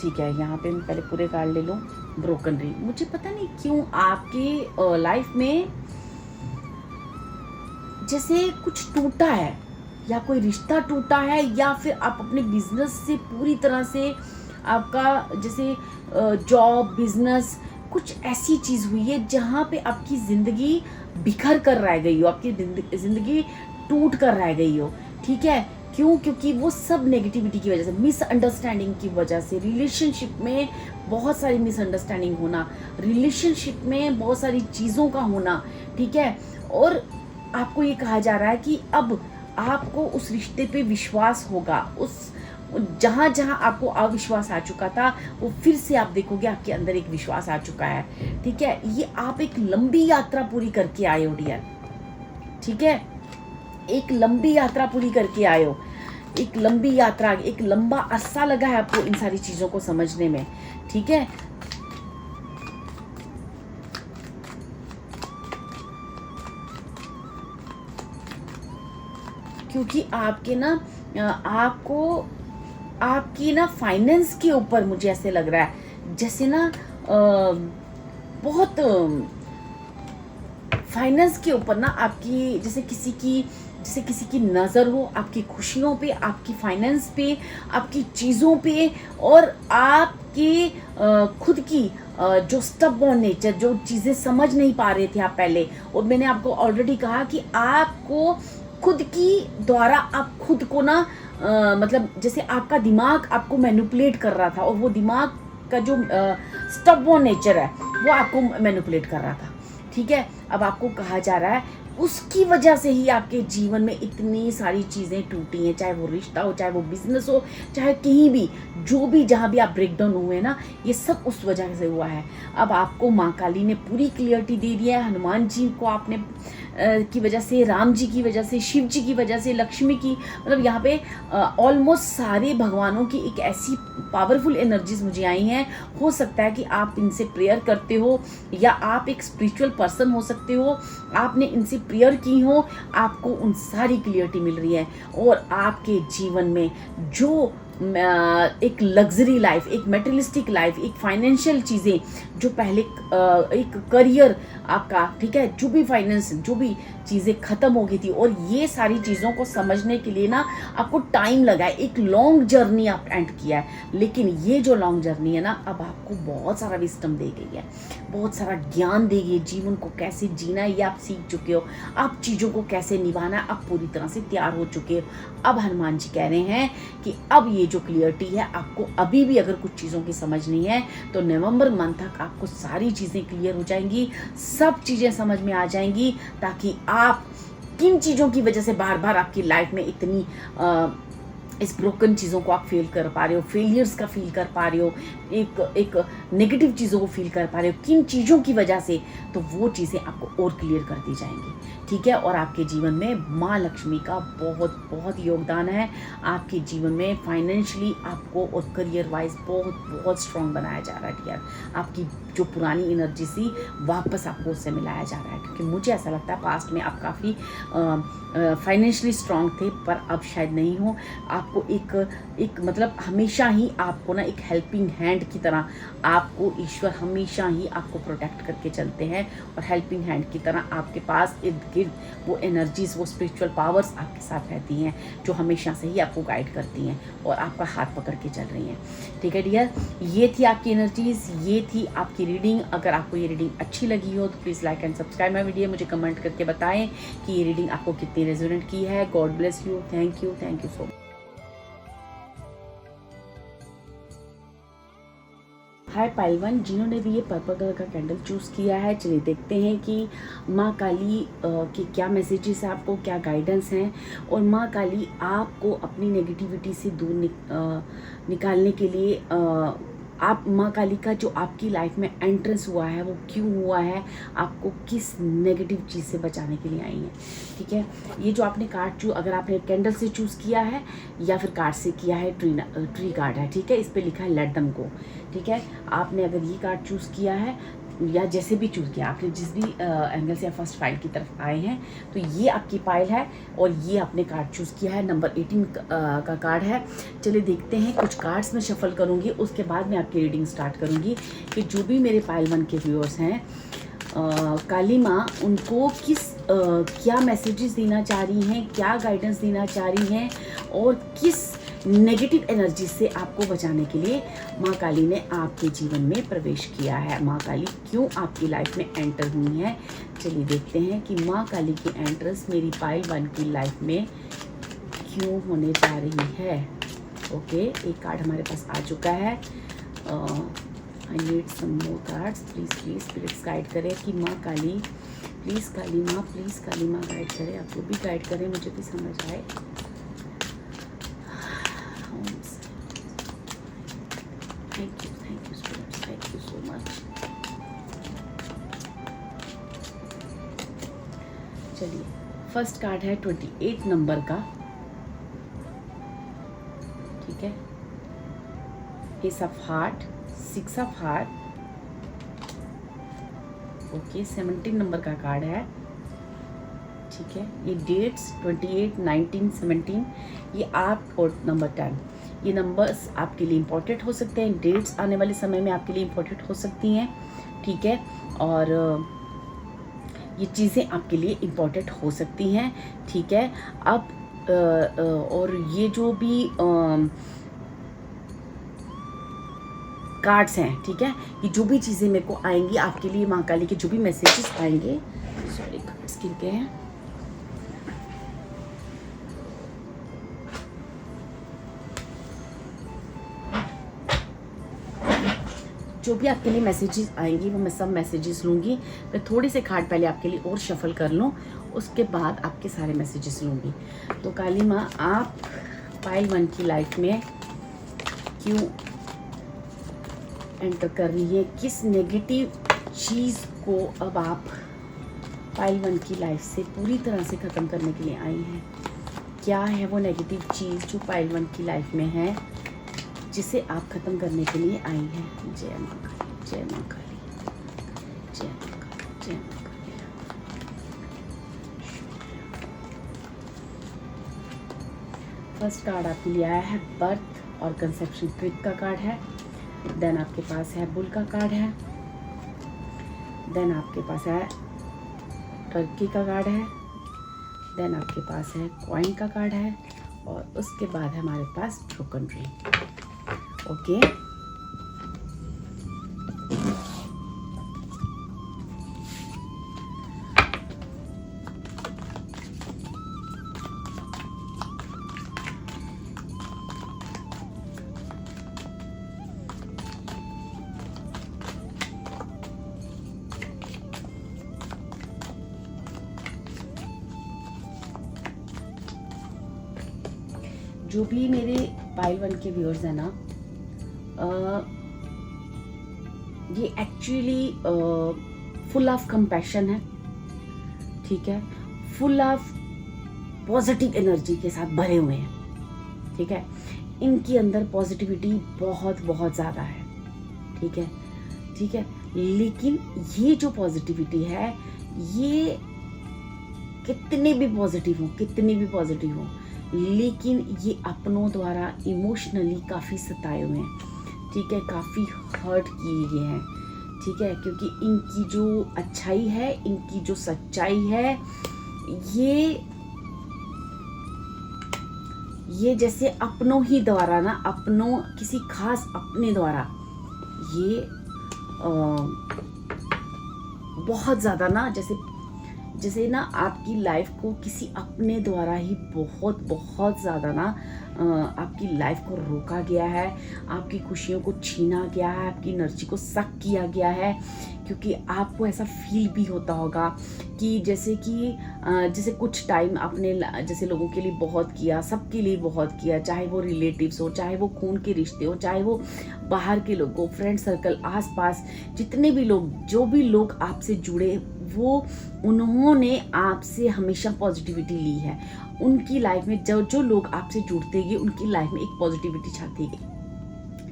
ठीक है, यहाँ पे मैं पहले पूरे कार्ड ले लूँ। ब्रोकन रिंग, मुझे पता नहीं क्यों आपकी लाइफ में जैसे कुछ टूटा है, या कोई रिश्ता टूटा है, या फिर आप अपने बिजनेस से पूरी तरह से आपका जैसे जॉब, बिजनेस, कुछ ऐसी चीज़ हुई है जहाँ पे आपकी ज़िंदगी बिखर कर रह गई हो, आपकी ज़िंदगी टूट कर रह गई हो। ठीक है, क्यों? क्योंकि वो सब नेगेटिविटी की वजह से, मिसअंडरस्टैंडिंग की वजह से, रिलेशनशिप में बहुत सारी मिसअंडरस्टैंडिंग होना, रिलेशनशिप में बहुत सारी चीज़ों का होना। ठीक है, और आपको ये कहा जा रहा है कि अब आपको उस रिश्ते पे विश्वास होगा, उस जहाँ आपको अविश्वास आ चुका था, वो फिर से आप देखोगे आपके अंदर एक विश्वास आ चुका है। ठीक है, ये आप एक लंबी यात्रा पूरी करके आए हो डियर। ठीक है, एक लंबी यात्रा पूरी करके आए हो, एक लंबी यात्रा, एक लंबा अरसा लगा है आपको इन सारी चीज़ों को समझने में। ठीक है, क्योंकि आपके ना आपकी ना फाइनेंस के ऊपर मुझे ऐसे लग रहा है जैसे ना बहुत फाइनेंस के ऊपर ना आपकी, जैसे किसी की जैसे किसी की नज़र हो आपकी खुशियों पे, आपकी फाइनेंस पे, आपकी चीज़ों पे, और आपकी खुद की जो स्टबबॉर्न नेचर, जो चीज़ें समझ नहीं पा रहे थे आप पहले, और मैंने आपको ऑलरेडी कहा कि आपको खुद की द्वारा आप खुद को ना मतलब जैसे आपका दिमाग आपको मैनिपुलेट कर रहा था, और वो दिमाग का जो स्टबबॉर्न नेचर है वो आपको मैनिपुलेट कर रहा था। ठीक है, अब आपको कहा जा रहा है उसकी वजह से ही आपके जीवन में इतनी सारी चीज़ें टूटी हैं, चाहे वो रिश्ता हो, चाहे वो बिजनेस हो, चाहे कहीं भी, जो भी जहाँ भी आप ब्रेकडाउन हुए हैं ना, ये सब उस वजह से हुआ है। अब आपको माँ काली ने पूरी क्लियरिटी दे दी है। हनुमान जी को आपने की वजह से, राम जी की वजह से, शिव जी की वजह से, लक्ष्मी की, मतलब यहाँ पे ऑलमोस्ट सारे भगवानों की एक ऐसी पावरफुल एनर्जीज मुझे आई हैं। हो सकता है कि आप इनसे प्रेयर करते हो, या आप एक स्पिरिचुअल पर्सन हो सकते हो, आपने इनसे प्रेयर की हो, आपको उन सारी क्लियरिटी मिल रही है। और आपके जीवन में जो एक लग्जरी लाइफ, एक मेटेरियलिस्टिक लाइफ, एक फाइनेंशियल चीज़ें, जो पहले एक करियर आपका, ठीक है, जो भी फाइनेंस, जो भी चीज़ें ख़त्म हो गई थी, और ये सारी चीज़ों को समझने के लिए ना आपको टाइम लगा है, एक लॉन्ग जर्नी आप एंड किया है। लेकिन ये जो लॉन्ग जर्नी है ना, अब आपको बहुत सारा विस्डम दे गई है, बहुत सारा ज्ञान दे गई है। जीवन को कैसे जीना है ये आप सीख चुके हो, आप चीज़ों को कैसे निभाना है आप पूरी तरह से तैयार हो चुके हो। अब हनुमान जी कह रहे हैं कि अब ये जो क्लियरिटी है आपको, अभी भी अगर कुछ चीज़ों की समझ नहीं है तो नवंबर मंथ तक आपको सारी चीज़ें क्लियर हो जाएंगी, सब चीज़ें समझ में आ जाएंगी, ताकि आप किन चीज़ों की वजह से बार बार आपकी लाइफ में इतनी इस ब्रोकन चीज़ों को आप फील कर पा रहे हो, फेलियर्स का फील कर पा रहे हो, एक नेगेटिव चीज़ों को फील कर पा रहे हो, किन चीज़ों की वजह से, तो वो चीज़ें आपको और क्लियर कर दी जाएंगी। ठीक है, और आपके जीवन में माँ लक्ष्मी का बहुत बहुत योगदान है। आपके जीवन में फाइनेंशियली आपको और करियर वाइज बहुत बहुत स्ट्रॉन्ग बनाया जा रहा है डियर। आपकी जो पुरानी एनर्जी सी वापस आपको उससे मिलाया जा रहा है, क्योंकि मुझे ऐसा लगता है पास्ट में आप काफ़ी फाइनेंशियली स्ट्रॉन्ग थे, पर अब शायद नहीं हो। आपको एक मतलब हमेशा ही आपको ना एक हेल्पिंग हैंड की तरह आपको ईश्वर हमेशा ही आपको प्रोटेक्ट करके चलते हैं, और हेल्पिंग हैंड की तरह आपके पास इर्द गिर्द वो एनर्जीज, वो स्पिरिचुअल पावर्स आपके साथ रहती हैं, जो हमेशा से ही आपको गाइड करती हैं और आपका हाथ पकड़ के चल रही हैं। ठीक है डियर, ये थी आपकी एनर्जीज, ये थी आपकी रीडिंग। अगर आपको ये रीडिंग अच्छी लगी हो तो please like and subscribe my video. मुझे कमेंट करके बताएं कि ये रीडिंग आपको कितनी रेजोनेट की है। God bless you, thank you so much. Hi पाइलवन, जिन्होंने भी ये पर्पल कलर का कैंडल चूज़ किया है, चलिए देखते हैं कि माँ काली के क्या मैसेजेस हैं आपको, क्या गाइडेंस हैं, और माँ काली आपको अपनी नेगेटिविटी से दूर निकालने के लिए आप माँ काली का जो आपकी लाइफ में एंट्रेंस हुआ है वो क्यों हुआ है, आपको किस नेगेटिव चीज़ से बचाने के लिए आई हैं। ठीक है, ये जो आपने कार्ड अगर आपने कैंडल से चूज़ किया है या फिर कार्ड से किया है, ट्री कार्ड है, ठीक है, इस पर लिखा है लेट देम गो। ठीक है, आपने अगर ये कार्ड चूज़ किया है या जैसे भी चूज़ किया, आपने जिस भी एंगल से फर्स्ट फाइल की तरफ आए हैं, तो ये आपकी फाइल है और ये आपने कार्ड चूज़ किया है, नंबर 18 का कार्ड है। चलिए देखते हैं, कुछ कार्ड्स मैं शफल करूँगी, उसके बाद मैं आपकी रीडिंग स्टार्ट करूँगी कि जो भी मेरे फाइल 1 के व्यूअर्स हैं, काली माँ उनको क्या मैसेजेस देना चाह रही हैं, क्या गाइडेंस देना चाह रही हैं, और किस नेगेटिव एनर्जी से आपको बचाने के लिए माँ काली ने आपके जीवन में प्रवेश किया है। माँ काली क्यों आपकी लाइफ में एंटर हुई है, चलिए देखते हैं कि माँ काली की एंट्रेंस मेरी पाइल 1 की लाइफ में क्यों होने जा रही है। ओके, एक कार्ड हमारे पास आ चुका है। I need some more cards, please spirits guide करें कि माँ काली, प्लीज़ काली माँ गाइड करें, आपको भी गाइड करें, मुझे भी समझ आए। Thank you spirits, thank you so much. चलिए, फर्स्ट कार्ड है 28 नंबर का, ठीक है, ace of heart, 6 of heart, okay, 17 number का कार्ड है, ठीक है। ये डेट्स 28, 19, 17, ये 8 और नंबर 10, ये नंबर्स आपके लिए इम्पोर्टेंट हो सकते हैं, डेट्स आने वाले समय में आपके लिए इम्पोर्टेंट हो सकती हैं, ठीक है। और ये चीज़ें आपके लिए इम्पोर्टेंट हो सकती हैं, ठीक है। अब और ये जो भी कार्ड्स हैं, ठीक है, ये जो भी चीज़ें मेरे को आएंगी आपके लिए, माँ काली के जो भी मैसेजेस आएंगे, सॉरी कार्ड्स गिर गए हैं, जो भी आपके लिए मैसेजेस आएंगी वो मैं सब मैसेजेस लूँगी। मैं थोड़े से कार्ड पहले आपके लिए और शफल कर लूँ, उसके बाद आपके सारे मैसेजेस लूँगी। तो काली माँ, आप पाइल 1 की लाइफ में क्यों एंटर कर रही है, किस नेगेटिव चीज़ को अब आप पाइल 1 की लाइफ से पूरी तरह से ख़त्म करने के लिए आई हैं? क्या है वो नेगेटिव चीज़ जो पाइल 1 की लाइफ में है, जिसे आप ख़त्म करने के लिए आई हैं? जय माँ काली, जय माँ काली, जय माँ काली, जय माँ काली। फर्स्ट कार्ड आपके लिए आया है बर्थ और कंसेप्शन ट्रिक का कार्ड है। देन आपके पास है बुल का कार्ड है। देन आपके पास है टर्की का कार्ड है। देन आपके पास है कॉइन का कार्ड है। और उसके बाद है हमारे पास ब्रोकन ड्रीम। ओके, जो भी मेरे पाइल 1 के व्यूअर्स हैं ना, ये एक्चुअली फुल ऑफ कंपैशन है, ठीक है, फुल ऑफ पॉजिटिव एनर्जी के साथ भरे हुए हैं, ठीक है। इनके अंदर पॉजिटिविटी बहुत बहुत ज़्यादा है, ठीक है, ठीक है। लेकिन ये जो पॉजिटिविटी है, ये कितने भी पॉजिटिव हो, लेकिन ये अपनों द्वारा इमोशनली काफ़ी सताए हुए हैं, ठीक है, काफ़ी हर्ट किए गए हैं, ठीक है, क्योंकि इनकी जो अच्छाई है, इनकी जो सच्चाई है, ये जैसे अपनों ही द्वारा ना, अपनों किसी खास अपने द्वारा ये बहुत ज़्यादा ना, जैसे ना आपकी लाइफ को किसी अपने द्वारा ही बहुत ज़्यादा ना आपकी लाइफ को रोका गया है, आपकी खुशियों को छीना गया है, आपकी एनर्जी को सक किया गया है। क्योंकि आपको ऐसा फील भी होता होगा कि जैसे कुछ टाइम आपने जैसे लोगों के लिए बहुत किया, सबके लिए बहुत किया, चाहे वो रिलेटिव्स हो, चाहे वो खून के रिश्ते हो, चाहे वो बाहर के लोग हो, फ्रेंड सर्कल, आसपास जितने भी लोग, जो भी लोग आपसे जुड़े, वो उन्होंने आपसे हमेशा पॉजिटिविटी ली है। उनकी लाइफ में जो लोग आपसे जुड़ते गए, उनकी लाइफ में एक पॉजिटिविटी छाती गई,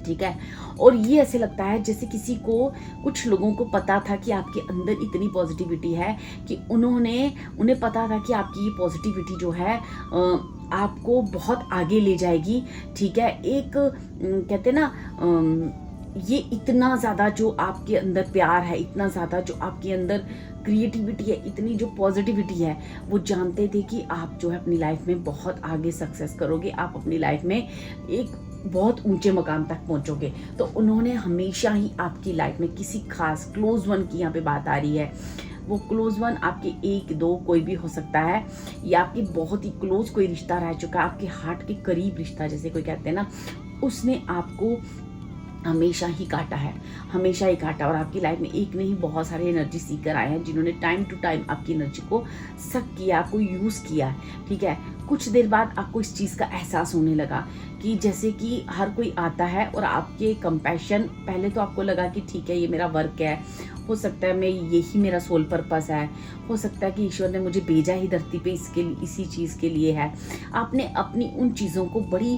ठीक है। और ये ऐसे लगता है जैसे कुछ लोगों को पता था कि आपके अंदर इतनी पॉजिटिविटी है कि उन्हें पता था कि आपकी ये पॉजिटिविटी जो है आपको बहुत आगे ले जाएगी, ठीक है। एक कहते ना, ये इतना ज़्यादा जो आपके अंदर प्यार है, इतना ज़्यादा जो आपके अंदर क्रिएटिविटी है, इतनी जो पॉजिटिविटी है, वो जानते थे कि आप जो है अपनी लाइफ में बहुत आगे सक्सेस करोगे, आप अपनी लाइफ में एक बहुत ऊंचे मकाम तक पहुंचोगे। तो उन्होंने हमेशा ही आपकी लाइफ में किसी खास क्लोज वन की यहाँ पे बात आ रही है। वो क्लोज वन आपके 1-2 कोई भी हो सकता है, या आपकी बहुत ही क्लोज कोई रिश्ता रह चुका, आपके हार्ट के करीब रिश्ता जैसे कोई कहते हैं ना, उसने आपको हमेशा ही काटा है, हमेशा ही काटा। और आपकी लाइफ में एक नहीं, बहुत सारे एनर्जी सीकर आए हैं जिन्होंने टाइम टू टाइम आपकी एनर्जी को सक किया, आपको यूज़ किया, ठीक है। कुछ देर बाद आपको इस चीज़ का एहसास होने लगा कि जैसे कि हर कोई आता है और आपके कंपैशन, पहले तो आपको लगा कि ठीक है ये मेरा वर्क है, हो सकता है मैं यही मेरा सोल पर्पस है, हो सकता है कि ईश्वर ने मुझे भेजा ही धरती पे इसी चीज़ के लिए है। आपने अपनी उन चीज़ों को बड़ी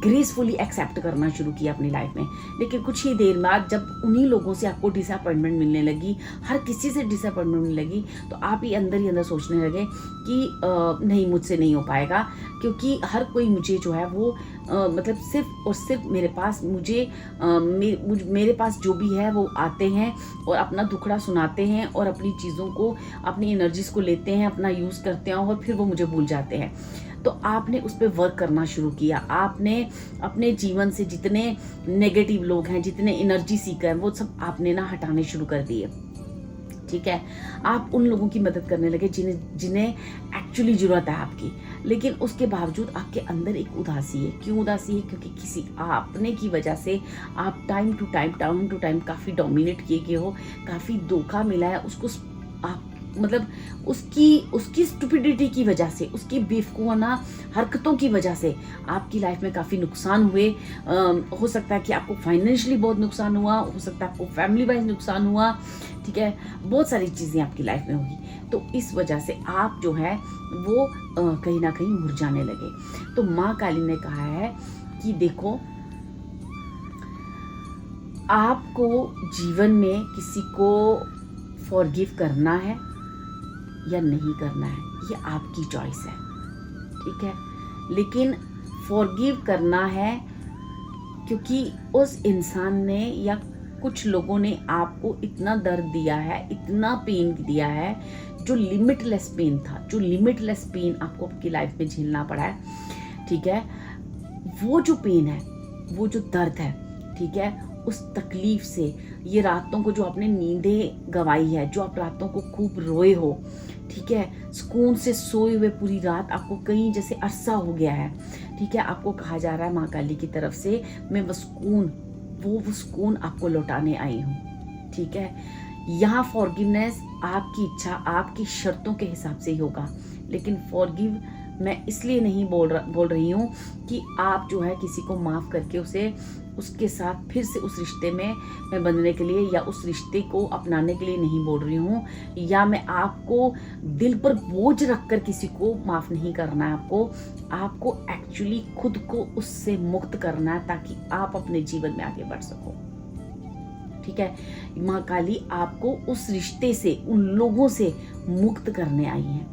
ग्रेसफुली एक्सेप्ट करना शुरू किया अपनी लाइफ में। लेकिन कुछ ही देर बाद जब उन्हीं लोगों से आपको डिसअपॉइंटमेंट मिलने लगी, हर किसी से डिसअपॉइंटमेंट मिलने लगी, तो आप ही अंदर सोचने लगे कि नहीं, मुझसे नहीं हो पाएगा, क्योंकि हर कोई मुझे जो है वो मतलब सिर्फ और सिर्फ मेरे पास मेरे पास जो भी है वो आते हैं और अपना दुखड़ा सुनाते हैं और अपनी चीज़ों को, अपनी एनर्जीज को लेते हैं, अपना यूज़ करते हैं और फिर वो मुझे भूल जाते हैं। तो आपने उस पर वर्क करना शुरू किया। आपने अपने जीवन से जितने नेगेटिव लोग हैं, जितने एनर्जी सीकर हैं, वो सब आपने ना हटाने शुरू कर दिए। ठीक है, आप उन लोगों की मदद करने लगे जिन्हें एक्चुअली ज़रूरत है आपकी, लेकिन उसके बावजूद आपके अंदर एक उदासी है। क्यों उदासी है? क्योंकि किसी आपने की वजह से आप टाइम टू टाइम काफ़ी डोमिनेट किए गए हो, काफ़ी धोखा मिला है उसको। आप मतलब उसकी स्टुपिडिटी की वजह से, उसकी बेवकूफ़ाना हरकतों की वजह से आपकी लाइफ में काफ़ी नुकसान हुए। हो सकता है कि आपको फाइनेंशियली बहुत नुकसान हुआ, हो सकता है आपको फैमिली वाइज नुकसान हुआ। ठीक है, बहुत सारी चीज़ें आपकी लाइफ में होगी। तो इस वजह से आप जो है वो कहीं ना कहीं मुरझाने लगे। तो माँ काली ने कहा है कि देखो, आपको जीवन में किसी को फॉरगिव करना है या नहीं करना है, ये आपकी चॉइस है। ठीक है, लेकिन फॉरगिव करना है क्योंकि उस इंसान ने या कुछ लोगों ने आपको इतना दर्द दिया है, इतना पेन दिया है, जो लिमिटलेस पेन था, जो लिमिटलेस पेन आपको आपकी लाइफ में झेलना पड़ा है। ठीक है, वो जो पेन है, वो जो दर्द है, ठीक है, उस तकलीफ से, ये रातों को जो आपने नींदें गंवाई है, जो आप रातों को खूब रोए हो, ठीक है, सुकून से सोए हुए पूरी रात आपको कहीं जैसे अरसा हो गया है। ठीक है, आपको कहा जा रहा है माँ काली की तरफ से, मैं वो सुकून आपको लौटाने आई हूँ। ठीक है, यहाँ फॉरगिवनेस आपकी इच्छा, आपकी शर्तों के हिसाब से ही होगा, लेकिन फॉरगिव मैं इसलिए नहीं बोल रही हूँ कि आप जो है किसी को माफ़ करके उसके साथ फिर से उस रिश्ते में बंधने के लिए या उस रिश्ते को अपनाने के लिए नहीं बोल रही हूँ, या मैं आपको दिल पर बोझ रखकर किसी को माफ़ नहीं करना है। आपको एक्चुअली खुद को उससे मुक्त करना है ताकि आप अपने जीवन में आगे बढ़ सको। ठीक है, माँ काली आपको उस रिश्ते से, उन लोगों से मुक्त करने आई है।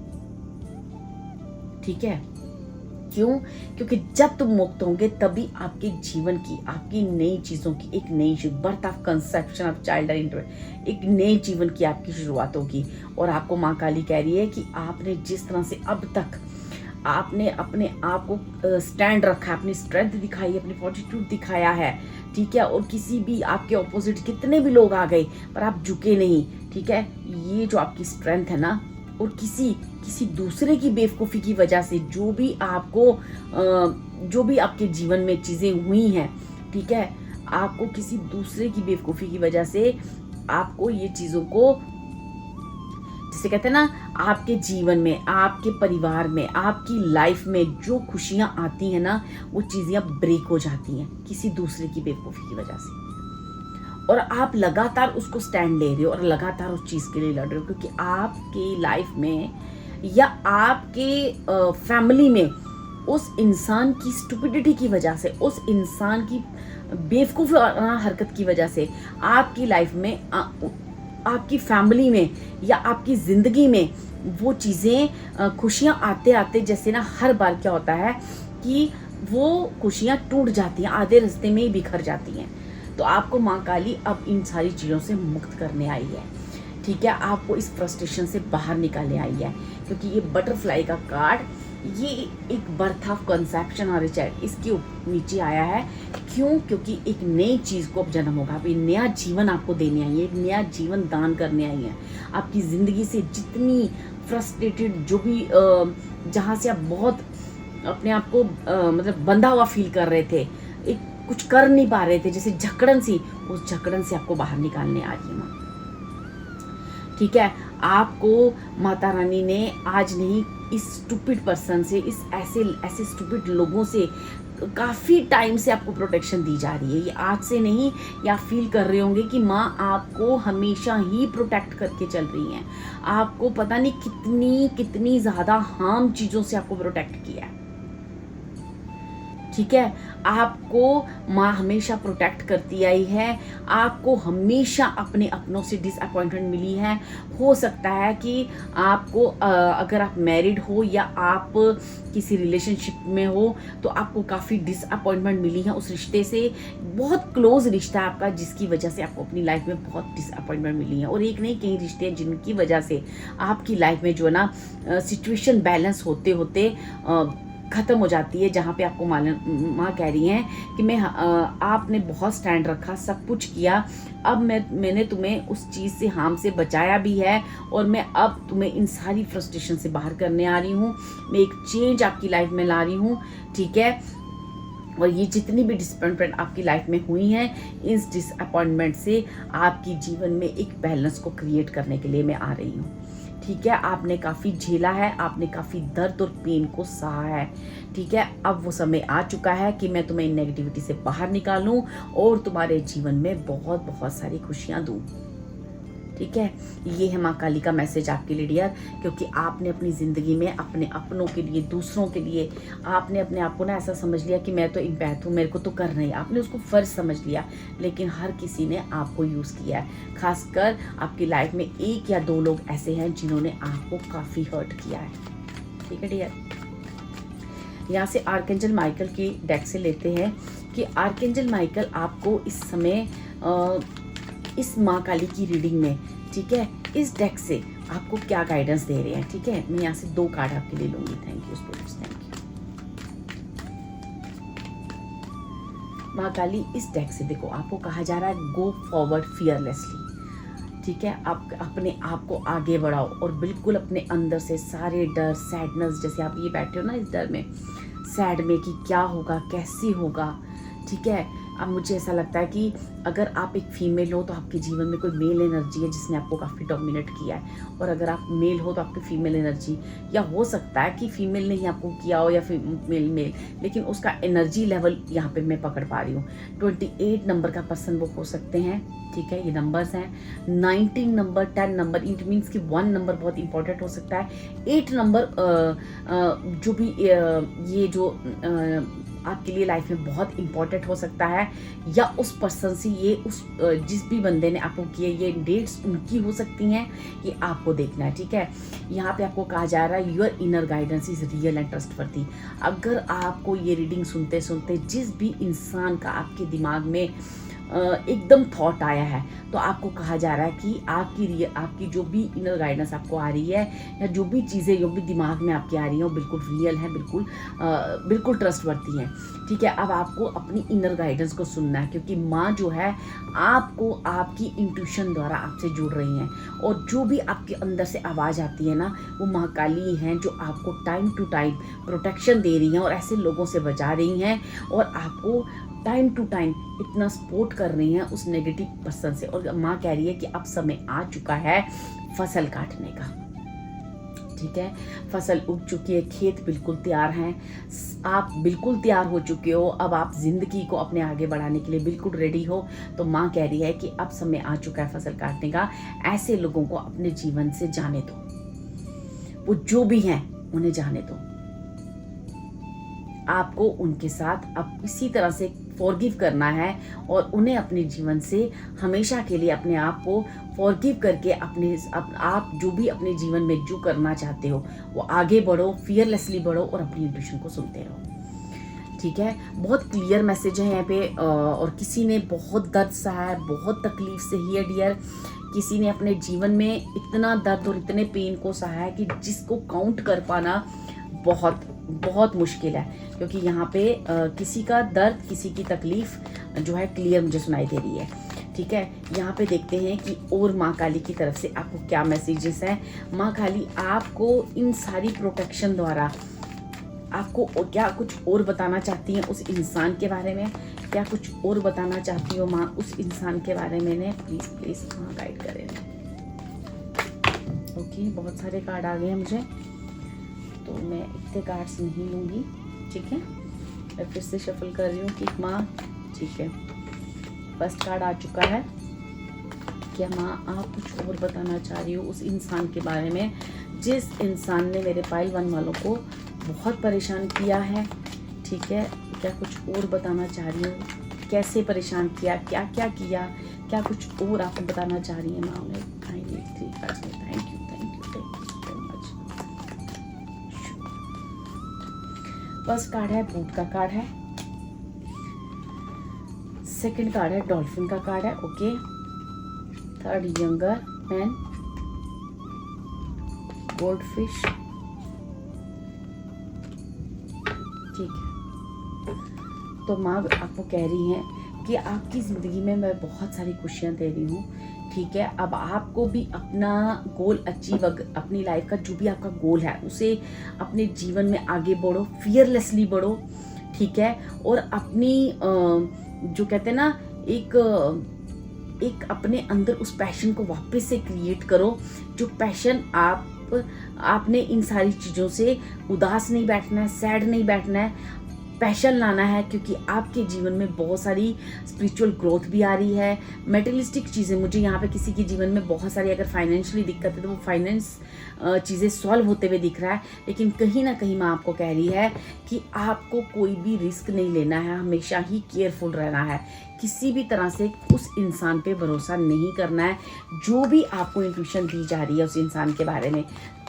ठीक है, क्यों? क्योंकि जब तुम मुक्त होंगे तभी आपके जीवन की, आपकी नई चीजों की एक नई birth of conception of child एक नए जीवन की आपकी शुरुआत होगी। और आपको माँ काली कह रही है कि आपने जिस तरह से अब तक आपने अपने आप को स्टैंड रखा है, अपनी स्ट्रेंथ दिखाई, अपनी फॉर्टिट्यूड दिखाया है, ठीक है, और किसी भी आपके ऑपोजिट कितने भी लोग आ गए पर आप झुके नहीं। ठीक है, ये जो आपकी स्ट्रेंथ है ना, और किसी दूसरे की बेवकूफ़ी की वजह से जो भी आपके जीवन में चीज़ें हुई हैं, ठीक है, आपको किसी दूसरे की बेवकूफ़ी की वजह से आपको ये चीज़ों को, जिसे कहते हैं ना, आपके जीवन में, आपके परिवार में, आपकी लाइफ में जो खुशियाँ आती हैं ना, वो चीज़ें ब्रेक हो जाती हैं किसी दूसरे की बेवकूफ़ी की वजह से। और आप लगातार उसको स्टैंड ले रहे हो और लगातार उस चीज़ के लिए लड़ रहे हो, क्योंकि आपकी लाइफ में या आपके फैमिली में उस इंसान की स्टुपिडिटी की वजह से, उस इंसान की बेवकूफ़ हरकत की वजह से आपकी लाइफ में, आपकी फैमिली में या आपकी ज़िंदगी में वो चीज़ें, खुशियाँ आते आते जैसे ना हर बार क्या होता है कि वो खुशियाँ टूट जाती हैं, आधे रास्ते में ही बिखर जाती हैं। तो आपको माँ काली अब इन सारी चीज़ों से मुक्त करने आई है। ठीक है, आपको इस फ्रस्ट्रेशन से बाहर निकालने आई है, क्योंकि ये बटरफ्लाई का कार्ड, ये एक बर्थ ऑफ कंसेप्शन और चाइल्ड इसके नीचे आया है। क्यों? क्योंकि एक नई चीज़ को अब जन्म होगा, अब एक नया जीवन आपको देने आई है, एक नया जीवन दान करने आई है। आपकी ज़िंदगी से जितनी फ्रस्ट्रेटेड, जो भी जहाँ से आप बहुत अपने आप को मतलब बंधा हुआ फील कर रहे थे, एक कुछ कर नहीं पा रहे थे, जैसे जकड़न सी, उस जकड़न से आपको बाहर निकालने आ रही है माँ। ठीक है, आपको माता रानी ने आज नहीं, इस स्टूपिड पर्सन से, इस ऐसे स्टूपिड लोगों से काफ़ी टाइम से आपको प्रोटेक्शन दी जा रही है। ये आज से नहीं, या फील कर रहे होंगे कि माँ आपको हमेशा ही प्रोटेक्ट करके चल रही हैं। आपको पता नहीं कितनी ज़्यादा हार्म चीज़ों से आपको प्रोटेक्ट किया है। ठीक है, आपको माँ हमेशा प्रोटेक्ट करती आई है, आपको हमेशा अपने अपनों से डिसअपॉइंटमेंट मिली है। हो सकता है कि आपको अगर आप मैरिड हो या आप किसी रिलेशनशिप में हो तो आपको काफ़ी डिसअपॉइंटमेंट मिली है उस रिश्ते से। बहुत क्लोज रिश्ता है आपका जिसकी वजह से आपको अपनी लाइफ में बहुत डिसअपॉइंटमेंट मिली है, और एक नहीं कई रिश्ते हैं जिनकी वजह से आपकी लाइफ में जो है ना सिचुएशन बैलेंस होते होते ख़त्म हो जाती है, जहाँ पे आपको माँ कह रही हैं कि आपने बहुत स्टैंड रखा, सब कुछ किया, अब मैंने तुम्हें उस चीज़ से हार्म से बचाया भी है, और मैं अब तुम्हें इन सारी फ्रस्ट्रेशन से बाहर करने आ रही हूँ, मैं एक चेंज आपकी लाइफ में ला रही हूँ। ठीक है, और ये जितनी भी डिसअपॉइंटमेंट आपकी लाइफ में हुई हैं, इस डिसअपॉइंटमेंट से आपकी जीवन में एक बैलेंस को क्रिएट करने के लिए मैं आ रही हूँ। ठीक है, आपने काफ़ी झेला है, आपने काफ़ी दर्द और पेन को सहा है। ठीक है, अब वो समय आ चुका है कि मैं तुम्हें नेगेटिविटी से बाहर निकालूं और तुम्हारे जीवन में बहुत बहुत सारी खुशियां दूं। ठीक है, ये है माँ काली का मैसेज आपके लिए डियर, क्योंकि आपने अपनी ज़िंदगी में अपने अपनों के लिए, दूसरों के लिए, आपने अपने आप को ना ऐसा समझ लिया कि मैं तो इम्पैथ हूँ, मेरे को तो करना ही, आपने उसको फ़र्ज समझ लिया। लेकिन हर किसी ने आपको यूज़ किया है, खासकर आपकी लाइफ में एक या दो लोग ऐसे हैं जिन्होंने आपको काफ़ी हर्ट किया है। ठीक है डियर, यहाँ से आर्कएंजल माइकल की डेक से लेते हैं कि आर्कएंजल माइकल आपको इस समय इस माँ काली की रीडिंग में, ठीक है, इस डेक से आपको क्या गाइडेंस दे रहे हैं। ठीक है, मैं यहाँ से 2 कार्ड आपके लिए लूंगी। Thank you spirits, thank you. माँ काली इस डेक से देखो, आपको कहा जा रहा है गो फॉरवर्ड फियरलेसली। ठीक है, आप अपने आप को आगे बढ़ाओ और बिल्कुल अपने अंदर से सारे डर, सैडनेस, जैसे आप ये बैठे हो ना इस डर में, सैड में कि क्या होगा, कैसे होगा। ठीक है, अब मुझे ऐसा लगता है कि अगर आप एक फीमेल हो तो आपके जीवन में कोई मेल एनर्जी है जिसने आपको काफ़ी डोमिनेट किया है, और अगर आप मेल हो तो आपकी फीमेल एनर्जी, या हो सकता है कि फीमेल ने ही आपको किया हो या फिर मेल, लेकिन उसका एनर्जी लेवल यहाँ पे मैं पकड़ पा रही हूँ। 28 नंबर का पर्सन वो हो सकते हैं। ठीक है, ये नंबर्स हैं। 19 नंबर, 10 नंबर, इट मीन्स कि 1 नंबर बहुत इंपॉर्टेंट हो सकता है। 8 नंबर जो भी ये जो आपके लिए लाइफ में बहुत इंपॉर्टेंट हो सकता है, या उस पर्सन से ये उस जिस भी बंदे ने आपको किए, ये डेट्स उनकी हो सकती हैं, ये आपको देखना है। ठीक है, यहाँ पे आपको कहा जा रहा है your inner guidance is real and trustworthy. अगर आपको ये रीडिंग सुनते सुनते जिस भी इंसान का आपके दिमाग में एकदम थॉट आया है, तो आपको कहा जा रहा है कि आपकी जो भी इनर गाइडेंस आपको आ रही है, या जो भी चीज़ें जो भी दिमाग में आपकी आ रही हैं, वो बिल्कुल रियल है, बिल्कुल ट्रस्टवर्दी हैं। ठीक है, अब आपको अपनी इनर गाइडेंस को सुनना है, क्योंकि माँ जो है आपको आपकी इंट्यूशन द्वारा आपसे जुड़ रही हैं, और जो भी आपके अंदर से आवाज़ आती है ना, वो माँ काली हैं जो आपको टाइम टू टाइम प्रोटेक्शन दे रही हैं और ऐसे लोगों से बचा रही हैं, और आपको टाइम टू टाइम इतना सपोर्ट कर रही हैं उस नेगेटिव पर्सन से। और माँ कह रही है कि अब समय आ चुका है फसल काटने का। ठीक है, फसल उग चुकी है, खेत बिल्कुल तैयार हैं, आप बिल्कुल तैयार हो चुके हो, अब आप जिंदगी को अपने आगे बढ़ाने के लिए बिल्कुल रेडी हो। तो माँ कह रही है कि अब समय आ चुका है फसल काटने का। ऐसे लोगों को अपने जीवन से जाने दो, वो जो भी हैं उन्हें जाने दो। आपको उनके साथ अब इसी तरह से फॉरगिव करना है, और उन्हें अपने जीवन से हमेशा के लिए अपने आप को फॉरगिव करके आप जो भी अपने जीवन में जो करना चाहते हो वो आगे बढ़ो, फियरलेसली बढ़ो, और अपनी इंट्यूशन को सुनते रहो। ठीक है, बहुत क्लियर मैसेज है यहाँ पे। और किसी ने बहुत दर्द सहा है, बहुत तकलीफ सही है डियर, किसी ने अपने जीवन में इतना दर्द और इतने पेन को सहा है कि जिसको काउंट कर पाना बहुत बहुत मुश्किल है, क्योंकि यहाँ पे किसी का दर्द, किसी की तकलीफ जो है क्लियर मुझे सुनाई दे रही है। ठीक है, यहाँ पे देखते हैं कि और माँ काली की तरफ से आपको क्या मैसेजेस हैं। माँ काली आपको इन सारी प्रोटेक्शन द्वारा आपको क्या कुछ और बताना चाहती हैं उस इंसान के बारे में? क्या कुछ और बताना चाहती हो माँ उस इंसान के बारे में? प्लीज़ प्लीज़ माँ गाइड करें। ओके, बहुत सारे कार्ड आ गए हैं मुझे, तो मैं इतने कार्ड्स नहीं लूँगी। ठीक है, मैं फिर से शफल कर रही हूँ कि माँ, ठीक है, फर्स्ट कार्ड आ चुका है। क्या माँ आप कुछ और बताना चाह रही हो उस इंसान के बारे में जिस इंसान ने मेरे पाइल 1 वालों को बहुत परेशान किया है? ठीक है, क्या कुछ और बताना चाह रही हूँ, कैसे परेशान किया, क्या क्या किया, क्या कुछ और आपको बताना चाह रही है माँ ने। आई नीड 3 कार्ड्स में। Thank you so much. First card है बूट का कार्ड है, सेकंड कार्ड है डॉल्फिन का कार्ड है, okay. Third younger man, gold fish, ठीक है। तो माँ आपको कह रही हैं कि आपकी ज़िंदगी में मैं बहुत सारी खुशियाँ दे रही हूँ, ठीक है। अब आपको भी अपना गोल अचीव, अपनी लाइफ का जो भी आपका गोल है उसे अपने जीवन में आगे बढ़ो, फियरलेसली बढ़ो, ठीक है। और अपनी जो कहते हैं ना एक अपने अंदर उस पैशन को वापस से क्रिएट करो, जो पैशन आपने इन सारी चीज़ों से उदास नहीं बैठना है, सैड नहीं बैठना है, पैशन लाना है, क्योंकि आपके जीवन में बहुत सारी स्पिरिचुअल ग्रोथ भी आ रही है। मेटेरियलिस्टिक चीज़ें, मुझे यहाँ पे किसी के जीवन में बहुत सारी अगर फाइनेंशियली दिक्कत है तो वो फाइनेंस चीज़ें सॉल्व होते हुए दिख रहा है। लेकिन कहीं ना कहीं मैं आपको कह रही है कि आपको कोई भी रिस्क नहीं लेना है, हमेशा ही केयरफुल रहना है, किसी भी तरह से उस इंसान पे भरोसा नहीं करना है। जो भी आपको इंट्यूशन दी जा रही है उस इंसान के बारे में,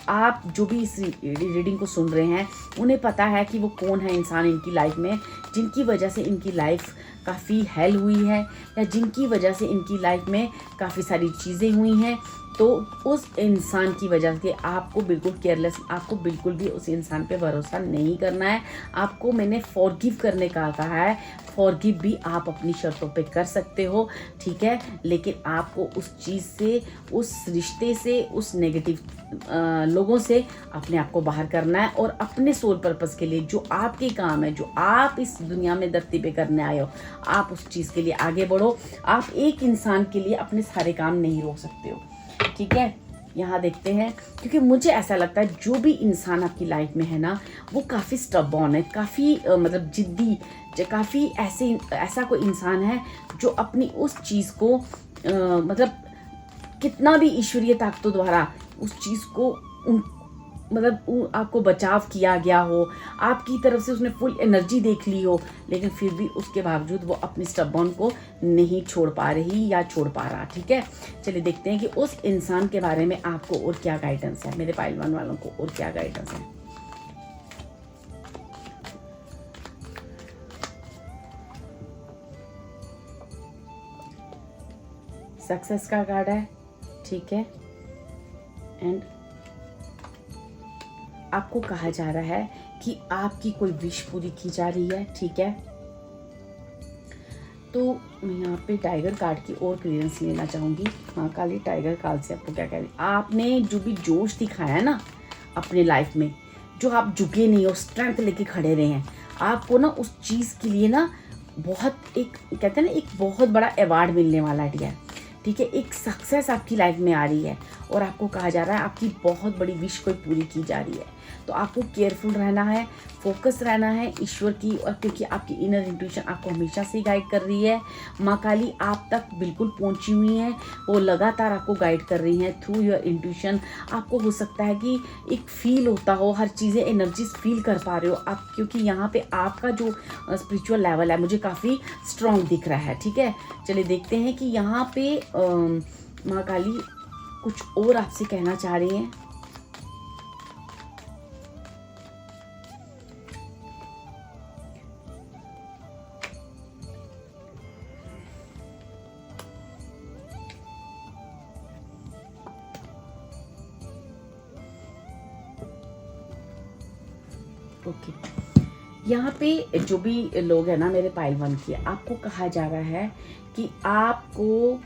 आप जो भी इस रीडिंग को सुन रहे हैं उन्हें पता है कि वो कौन है इंसान इनकी लाइफ में, जिनकी वजह से इनकी लाइफ काफ़ी हेल हुई है, या जिनकी वजह से इनकी लाइफ में काफ़ी सारी चीज़ें हुई हैं। तो उस इंसान की वजह से आपको बिल्कुल केयरलेस, आपको बिल्कुल भी उस इंसान पे भरोसा नहीं करना है। आपको मैंने फॉरगिव करने का कहा है, फॉरगिव भी आप अपनी शर्तों पे कर सकते हो, ठीक है। लेकिन आपको उस चीज़ से, उस रिश्ते से, उस नेगेटिव लोगों से अपने आप को बाहर करना है, और अपने सोल पर्पस के लिए जो आपके काम है, जो आप इस दुनिया में धरती पे करने आए हो, आप उस चीज़ के लिए आगे बढ़ो। आप एक इंसान के लिए अपने सारे काम नहीं रोक सकते हो, ठीक है। यहाँ देखते हैं, क्योंकि मुझे ऐसा लगता है जो भी इंसान आपकी लाइफ में है ना, वो काफ़ी स्टबॉर्न है, काफ़ी मतलब जिद्दी, काफ़ी ऐसा कोई इंसान है जो अपनी उस चीज़ को मतलब कितना भी ईश्वरीय ताकतों द्वारा उस चीज़ को आपको बचाव किया गया हो, आपकी तरफ से उसने फुल एनर्जी देख ली हो, लेकिन फिर भी उसके बावजूद वो अपनी स्टबॉर्न को नहीं छोड़ पा रही या छोड़ पा रहा, ठीक है। चलिए देखते हैं कि उस इंसान के बारे में आपको और क्या गाइडेंस है, मेरे पाइलवान वालों को और क्या गाइडेंस है। सक्सेस का कार्ड है, ठीक है। एंड आपको कहा जा रहा है कि आपकी कोई विश पूरी की जा रही है, ठीक है। तो मैं यहाँ पे टाइगर कार्ड की और क्लियरेंस लेना चाहूँगी। हाँ, काली टाइगर कार्ड से आपको क्या कह रही, आपने जो भी जोश दिखाया है ना अपने लाइफ में, जो आप झुके नहीं हो, स्ट्रेंथ लेके खड़े रहे हैं, आपको ना उस चीज़ के लिए ना बहुत एक कहते हैं ना एक बहुत बड़ा अवार्ड मिलने वाला है, ठीक है। एक सक्सेस आपकी लाइफ में आ रही है, और आपको कहा जा रहा है आपकी बहुत बड़ी विश कोई पूरी की जा रही है। तो आपको केयरफुल रहना है, फोकस रहना है ईश्वर की, और क्योंकि आपकी इनर इंट्यूशन आपको हमेशा से गाइड कर रही है। माँ काली आप तक बिल्कुल पहुँची हुई हैं, वो लगातार आपको गाइड कर रही हैं थ्रू योर इंट्यूशन। आपको हो सकता है कि एक फील होता हो, हर चीज़ें एनर्जीज फील कर पा रहे हो आप, क्योंकि यहाँ पे आपका जो स्पिरिचुअल लेवल है मुझे काफ़ी स्ट्रॉन्ग दिख रहा है, ठीक है। चलिए देखते हैं कि यहाँ पे माँ काली कुछ और आपसे कहना चाह रही हैं। ओके, यहाँ पे जो भी लोग हैं ना मेरे पाइलवान की, आपको कहा जा रहा है कि आपको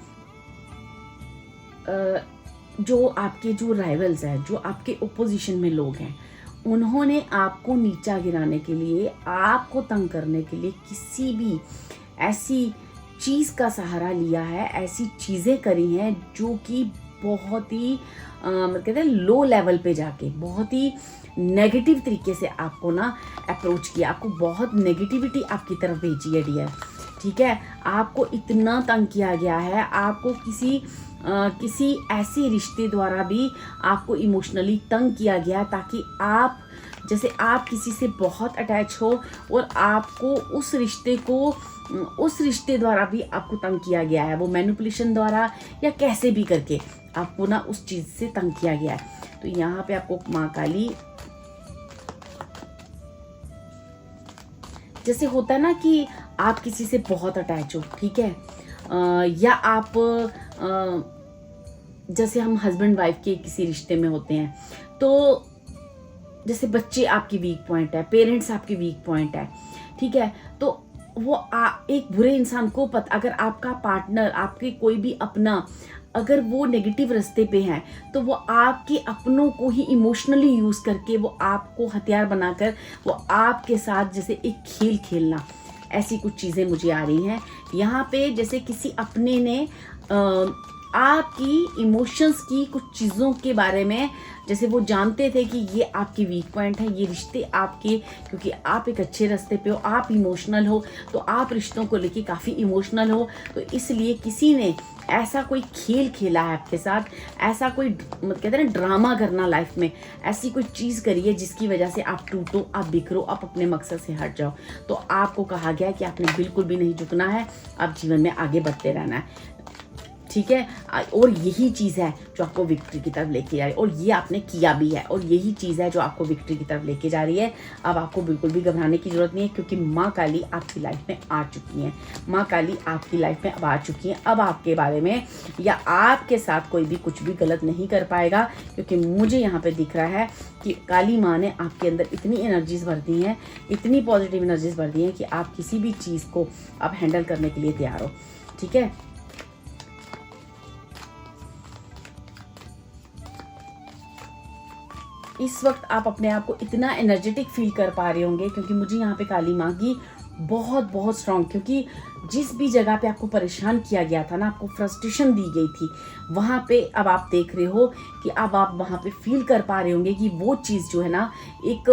जो आपके जो राइवल्स हैं, जो आपके ओपोजिशन में लोग हैं, उन्होंने आपको नीचा गिराने के लिए, आपको तंग करने के लिए किसी भी ऐसी चीज़ का सहारा लिया है, ऐसी चीज़ें करी हैं जो कि बहुत ही कहते हैं लो लेवल पे जाके बहुत ही नेगेटिव तरीके से आपको ना अप्रोच किया, आपको बहुत नेगेटिविटी आपकी तरफ भेजी है डियर, ठीक है। आपको इतना तंग किया गया है, आपको किसी ऐसे रिश्ते द्वारा भी आपको इमोशनली तंग किया गया, ताकि आप जैसे आप किसी से बहुत अटैच हो और आपको उस रिश्ते द्वारा भी आपको तंग किया गया है, वो मैनिपुलेशन द्वारा या कैसे भी करके आपको ना उस चीज़ से तंग किया गया है। तो यहाँ पे आपको माँ काली, जैसे होता है ना कि आप किसी से बहुत अटैच हो, ठीक है, या आप जैसे हम हस्बैंड वाइफ के किसी रिश्ते में होते हैं, तो जैसे बच्चे आपकी वीक पॉइंट है, पेरेंट्स आपकी वीक पॉइंट है, ठीक है, तो वो एक बुरे इंसान को अगर आपका पार्टनर, आपके कोई भी अपना अगर वो नेगेटिव रास्ते पे है, तो वो आपके अपनों को ही इमोशनली यूज़ करके वो आपको हथियार बनाकर वो आपके साथ जैसे एक खेल खेलना, ऐसी कुछ चीज़ें मुझे आ रही हैं यहाँ पे। जैसे किसी अपने ने आपकी इमोशंस की कुछ चीज़ों के बारे में, जैसे वो जानते थे कि ये आपकी वीक पॉइंट है, ये रिश्ते आपके, क्योंकि आप एक अच्छे रास्ते पे हो, आप इमोशनल हो, तो आप रिश्तों को लेके काफ़ी इमोशनल हो, तो इसलिए किसी ने ऐसा कोई खेल खेला है आपके साथ, ऐसा कोई कहते हैं ना ड्रामा करना लाइफ में, ऐसी कोई चीज़ करिए जिसकी वजह से आप टूटो, आप बिखरो, आप अपने मकसद से हट जाओ। तो आपको कहा गया कि आपने बिल्कुल भी नहीं झुकना है, आप जीवन में आगे बढ़ते रहना है, ठीक है। और यही चीज़ है जो आपको विक्ट्री की तरफ लेके जा रही है, और ये आपने किया भी है, और यही चीज़ है जो आपको विक्ट्री की तरफ लेके जा रही है। अब आपको बिल्कुल भी घबराने की जरूरत नहीं है, क्योंकि माँ काली आपकी लाइफ में आ चुकी हैं। माँ काली आपकी लाइफ में अब आ चुकी हैं। अब आपके बारे में या आपके साथ कोई भी कुछ भी गलत नहीं कर पाएगा, क्योंकि मुझे यहाँ पे दिख रहा है कि काली माँ ने आपके अंदर इतनी एनर्जीज भर दी हैं, इतनी पॉजिटिव एनर्जीज भर दी हैं कि आप किसी भी चीज़ को अब हैंडल करने के लिए तैयार हो, ठीक है। इस वक्त आप अपने आप को इतना एनर्जेटिक फील कर पा रहे होंगे, क्योंकि मुझे यहाँ पे काली माँ की बहुत बहुत स्ट्रांग, क्योंकि जिस भी जगह पे आपको परेशान किया गया था ना, आपको फ्रस्ट्रेशन दी गई थी, वहाँ पे अब आप देख रहे हो कि अब आप वहाँ पे फील कर पा रहे होंगे कि वो चीज़ जो है ना एक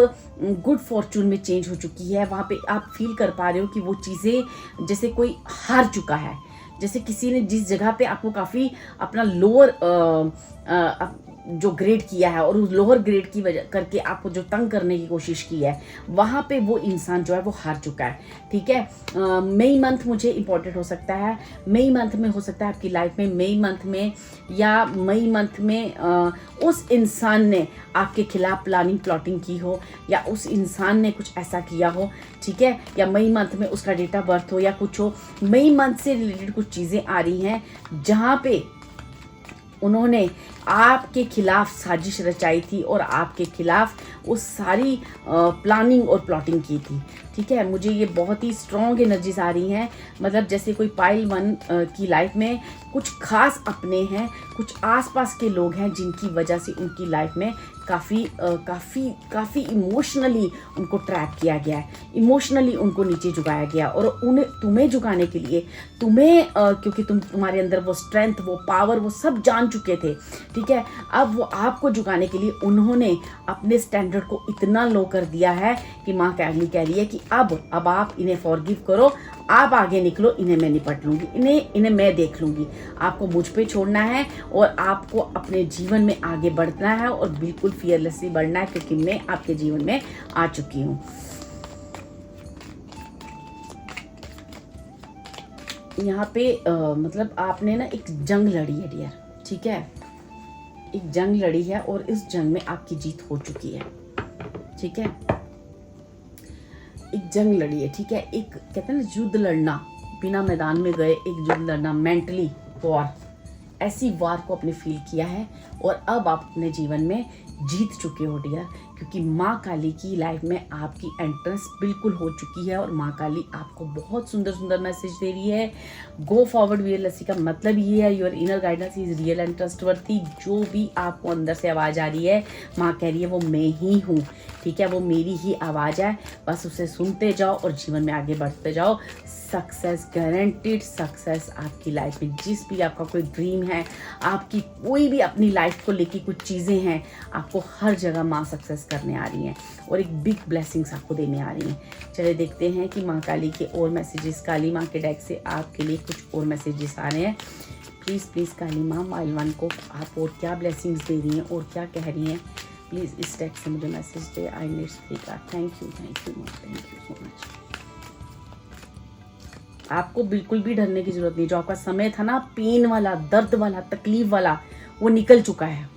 गुड फॉर्चून में चेंज हो चुकी है। वहाँ पे आप फील कर पा रहे हो कि वो चीज़ें जैसे कोई हार चुका है, जैसे किसी ने जिस जगह पे आपको काफ़ी अपना लोअर जो ग्रेड किया है और उस लोअर ग्रेड की वजह करके आपको जो तंग करने की कोशिश की है, वहाँ पे वो इंसान जो है वो हार चुका है, ठीक है। मई मंथ मुझे इम्पोर्टेंट हो सकता है, मई मंथ में हो सकता है आपकी लाइफ में, मई मंथ में या मई मंथ में उस इंसान ने आपके खिलाफ प्लानिंग प्लॉटिंग की हो, या उस इंसान ने कुछ ऐसा किया हो, ठीक है, या मई मंथ में उसका डेट ऑफ बर्थ हो या कुछ हो। मई मंथ से रिलेटेड कुछ चीज़ें आ रही हैं जहाँ पे उन्होंने आपके खिलाफ साजिश रचाई थी और आपके खिलाफ वो सारी प्लानिंग और प्लॉटिंग की थी, ठीक है। मुझे ये बहुत ही स्ट्रॉन्ग एनर्जीज आ रही हैं, मतलब जैसे कोई पाइल वन की लाइफ में कुछ खास अपने हैं, कुछ आसपास के लोग हैं जिनकी वजह से उनकी लाइफ में काफ़ी इमोशनली उनको ट्रैप किया गया है, इमोशनली उनको नीचे झुकाया गया, और तुम्हें झुकाने के लिए क्योंकि तुम्हारे अंदर वो स्ट्रेंथ, वो पावर, वो सब जान चुके थे, ठीक है। अब वो आपको झुकाने के लिए उन्होंने अपने स्टैंडर्ड को इतना लो कर दिया है कि माँ काली कह रही है कि अब आप इन्हें फॉरगिव करो, आप आगे निकलो, इन्हें मैं निपट लूँगी, इन्हें मैं देख लूँगी। आपको मुझ पे छोड़ना है और आपको अपने जीवन में आगे बढ़ना है और बिल्कुल फियरलेसली बढ़ना है, क्योंकि मैं आपके जीवन में आ चुकी हूँ। यहाँ पे मतलब आपने ना एक जंग लड़ी है डियर, ठीक है, एक जंग लड़ी है और इस जंग में आपकी जीत हो चुकी है, ठीक है। एक जंग लड़ी है, ठीक है। एक कहते हैं ना युद्ध लड़ना, बिना मैदान में गए एक युद्ध लड़ना, मेंटली वॉर, ऐसी वार को आपने फील किया है और अब आप अपने जीवन में जीत चुके हो डियर, क्योंकि माँ काली की लाइफ में आपकी एंट्रेंस बिल्कुल हो चुकी है और माँ काली आपको बहुत सुंदर सुंदर मैसेज दे रही है। गो फॉरवर्ड वीरलसी का मतलब ये है, your inner guidance is real and trustworthy. जो भी आपको अंदर से आवाज़ आ रही है, माँ कह रही है वो मैं ही हूँ, ठीक है, वो मेरी ही आवाज़ है, बस उसे सुनते जाओ और जीवन में आगे बढ़ते जाओ। सक्सेस, गारंटीड सक्सेस आपकी लाइफ में। जिस भी आपका कोई ड्रीम है, आपकी कोई भी अपनी लाइफ को लेके कुछ चीज़ें हैं, आपको हर जगह माँ सक्सेस करने आ रही हैं और एक बिग ब्लेसिंग्स आपको देने आ रही हैं। चलिए देखते हैं कि माँ काली के और मैसेजेस, काली माँ के डेक से आपके लिए कुछ और मैसेजेस आ रहे हैं। प्लीज़ काली माँ माइल वन को आप और क्या ब्लेसिंग्स दे रही हैं और क्या कह रही हैं प्लीज़ इस टेक्स्ट से मुझे message they, I need speaker. Thank you so much. आपको बिल्कुल भी डरने की जरूरत नहीं। जो आपका समय था ना पेन वाला, दर्द वाला, तकलीफ वाला, वो निकल चुका है।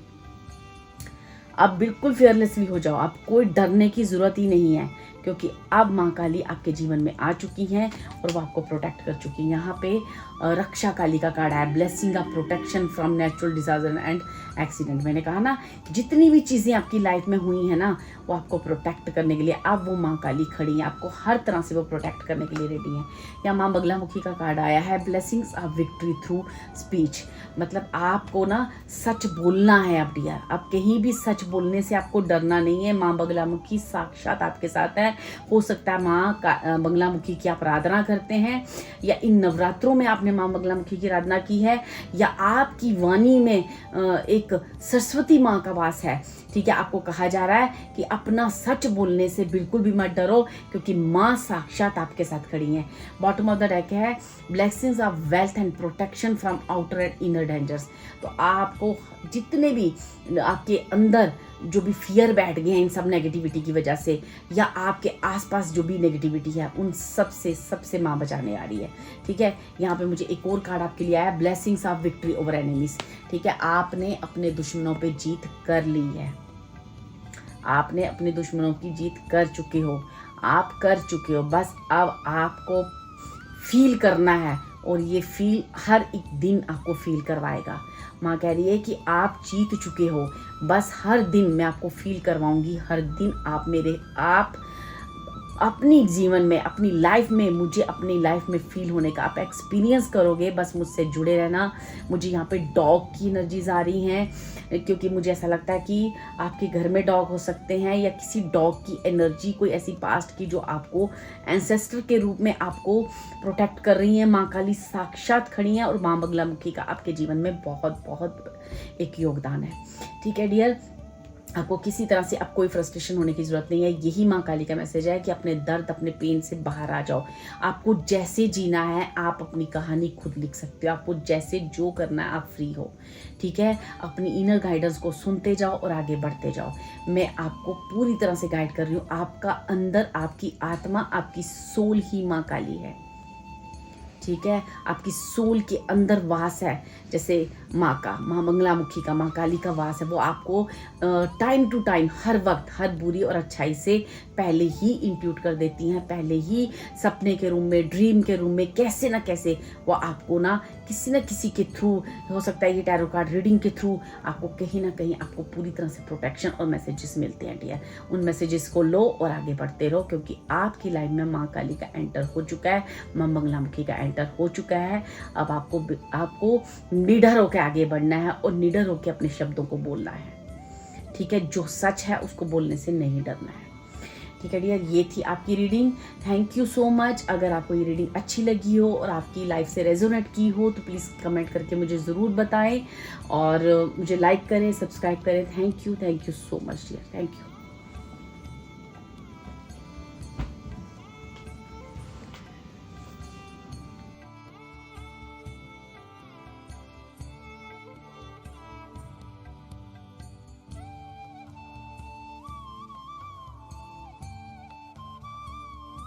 आप बिल्कुल फेयरलेसली हो जाओ, आप कोई डरने की जरूरत ही नहीं है, क्योंकि अब माँ काली आपके जीवन में आ चुकी हैं और वो आपको प्रोटेक्ट कर चुकी हैं। यहाँ पे रक्षा काली का कार्ड है, blessing of protection from natural disaster and accident. मैंने कहा ना जितनी भी चीज़ें आपकी लाइफ में हुई हैं ना, वो आपको प्रोटेक्ट करने के लिए अब वो माँ काली खड़ी हैं, आपको हर तरह से वो प्रोटेक्ट करने के लिए रेडी हैं। या माँ बगलामुखी का कार्ड आया है, blessings of victory through speech. मतलब आपको ना सच बोलना है अब डियर, अब कहीं भी सच बोलने से आपको डरना नहीं है। माँ बगलामुखी साक्षात आपके साथ है। हो सकता है माँ बगलामुखी की आप आराधना करते हैं, या इन नवरात्रों में आपने माँ बगलामुखी की आराधना की है, या आपकी वाणी में एक सरस्वती माँ का वास है। ठीक है, आपको कहा जा रहा है कि अपना सच बोलने से बिल्कुल भी मत डरो, क्योंकि माँ साक्षात आपके साथ खड़ी हैं। बॉटम ऑफ द डेक है blessings of wealth and protection from outer and inner dangers. तो आपको जितने भी आपके अंदर जो भी फियर बैठ गए हैं इन सब नेगेटिविटी की वजह से, या आपके आसपास जो भी नेगेटिविटी है, उन सबसे माँ बचाने आ रही है। ठीक है, यहाँ पे मुझे एक और कार्ड आपके लिए आया, blessings of victory over enemies. ठीक है, आपने अपने दुश्मनों पे जीत कर ली है, आपने अपने दुश्मनों की जीत कर चुके हो, आप कर चुके हो। बस अब आपको फील करना है, और ये फील हर एक दिन आपको फील करवाएगा। माँ कह रही है कि आप जीत चुके हो, बस हर दिन मैं आपको फील करवाऊंगी। हर दिन आप अपनी जीवन में, अपनी लाइफ में, मुझे अपनी लाइफ में फील होने का आप एक्सपीरियंस करोगे। बस मुझसे जुड़े रहना। मुझे यहाँ पे डॉग की एनर्जीज आ रही हैं, क्योंकि मुझे ऐसा लगता है कि आपके घर में डॉग हो सकते हैं, या किसी डॉग की एनर्जी कोई ऐसी पास्ट की जो आपको एंसेस्टर के रूप में आपको प्रोटेक्ट कर रही है। माँ काली साक्षात खड़ी हैं, और माँ बगलामुखी का आपके जीवन में बहुत बहुत एक योगदान है। ठीक है डियर, आपको किसी तरह से अब कोई फ्रस्ट्रेशन होने की ज़रूरत नहीं है। यही माँ काली का मैसेज है कि अपने दर्द, अपने पेन से बाहर आ जाओ। आपको जैसे जीना है, आप अपनी कहानी खुद लिख सकते हो। आपको जैसे जो करना है, आप फ्री हो। ठीक है, अपनी इनर गाइडेंस को सुनते जाओ और आगे बढ़ते जाओ। मैं आपको पूरी तरह से गाइड कर रही हूँ। आपका अंदर, आपकी आत्मा, आपकी सोल ही माँ काली है। ठीक है, आपकी सोल के अंदर वास है, जैसे माँ बगलामुखी का, माँ काली का वास है। वो आपको टाइम टू टाइम, हर वक्त, हर बुरी और अच्छाई से पहले ही इंट्यूट कर देती हैं। पहले ही सपने के रूम में, ड्रीम के रूम में, कैसे ना कैसे वो आपको ना किसी के थ्रू, हो सकता है ये टैरो कार्ड रीडिंग के थ्रू, आपको कहीं ना कहीं आपको पूरी तरह से प्रोटेक्शन और मैसेजेस मिलते हैं डियर। उन मैसेजेस को लो और आगे बढ़ते रहो, क्योंकि आपकी लाइफ में माँ काली का एंटर हो चुका है, माँ बगलामुखी का एंटर हो चुका है। अब आपको निडर होकर आगे बढ़ना है, और निडर होकर अपने शब्दों को बोलना है। ठीक है, जो सच है उसको बोलने से नहीं डरना है। ठीक है डियर, ये थी आपकी reading. Thank you so much. अगर आपको ये रीडिंग अच्छी लगी हो और आपकी लाइफ से रेजोनेट की हो, तो प्लीज़ कमेंट करके मुझे ज़रूर बताएं, और मुझे लाइक करें, सब्सक्राइब करें। Thank you so much dear, thank you.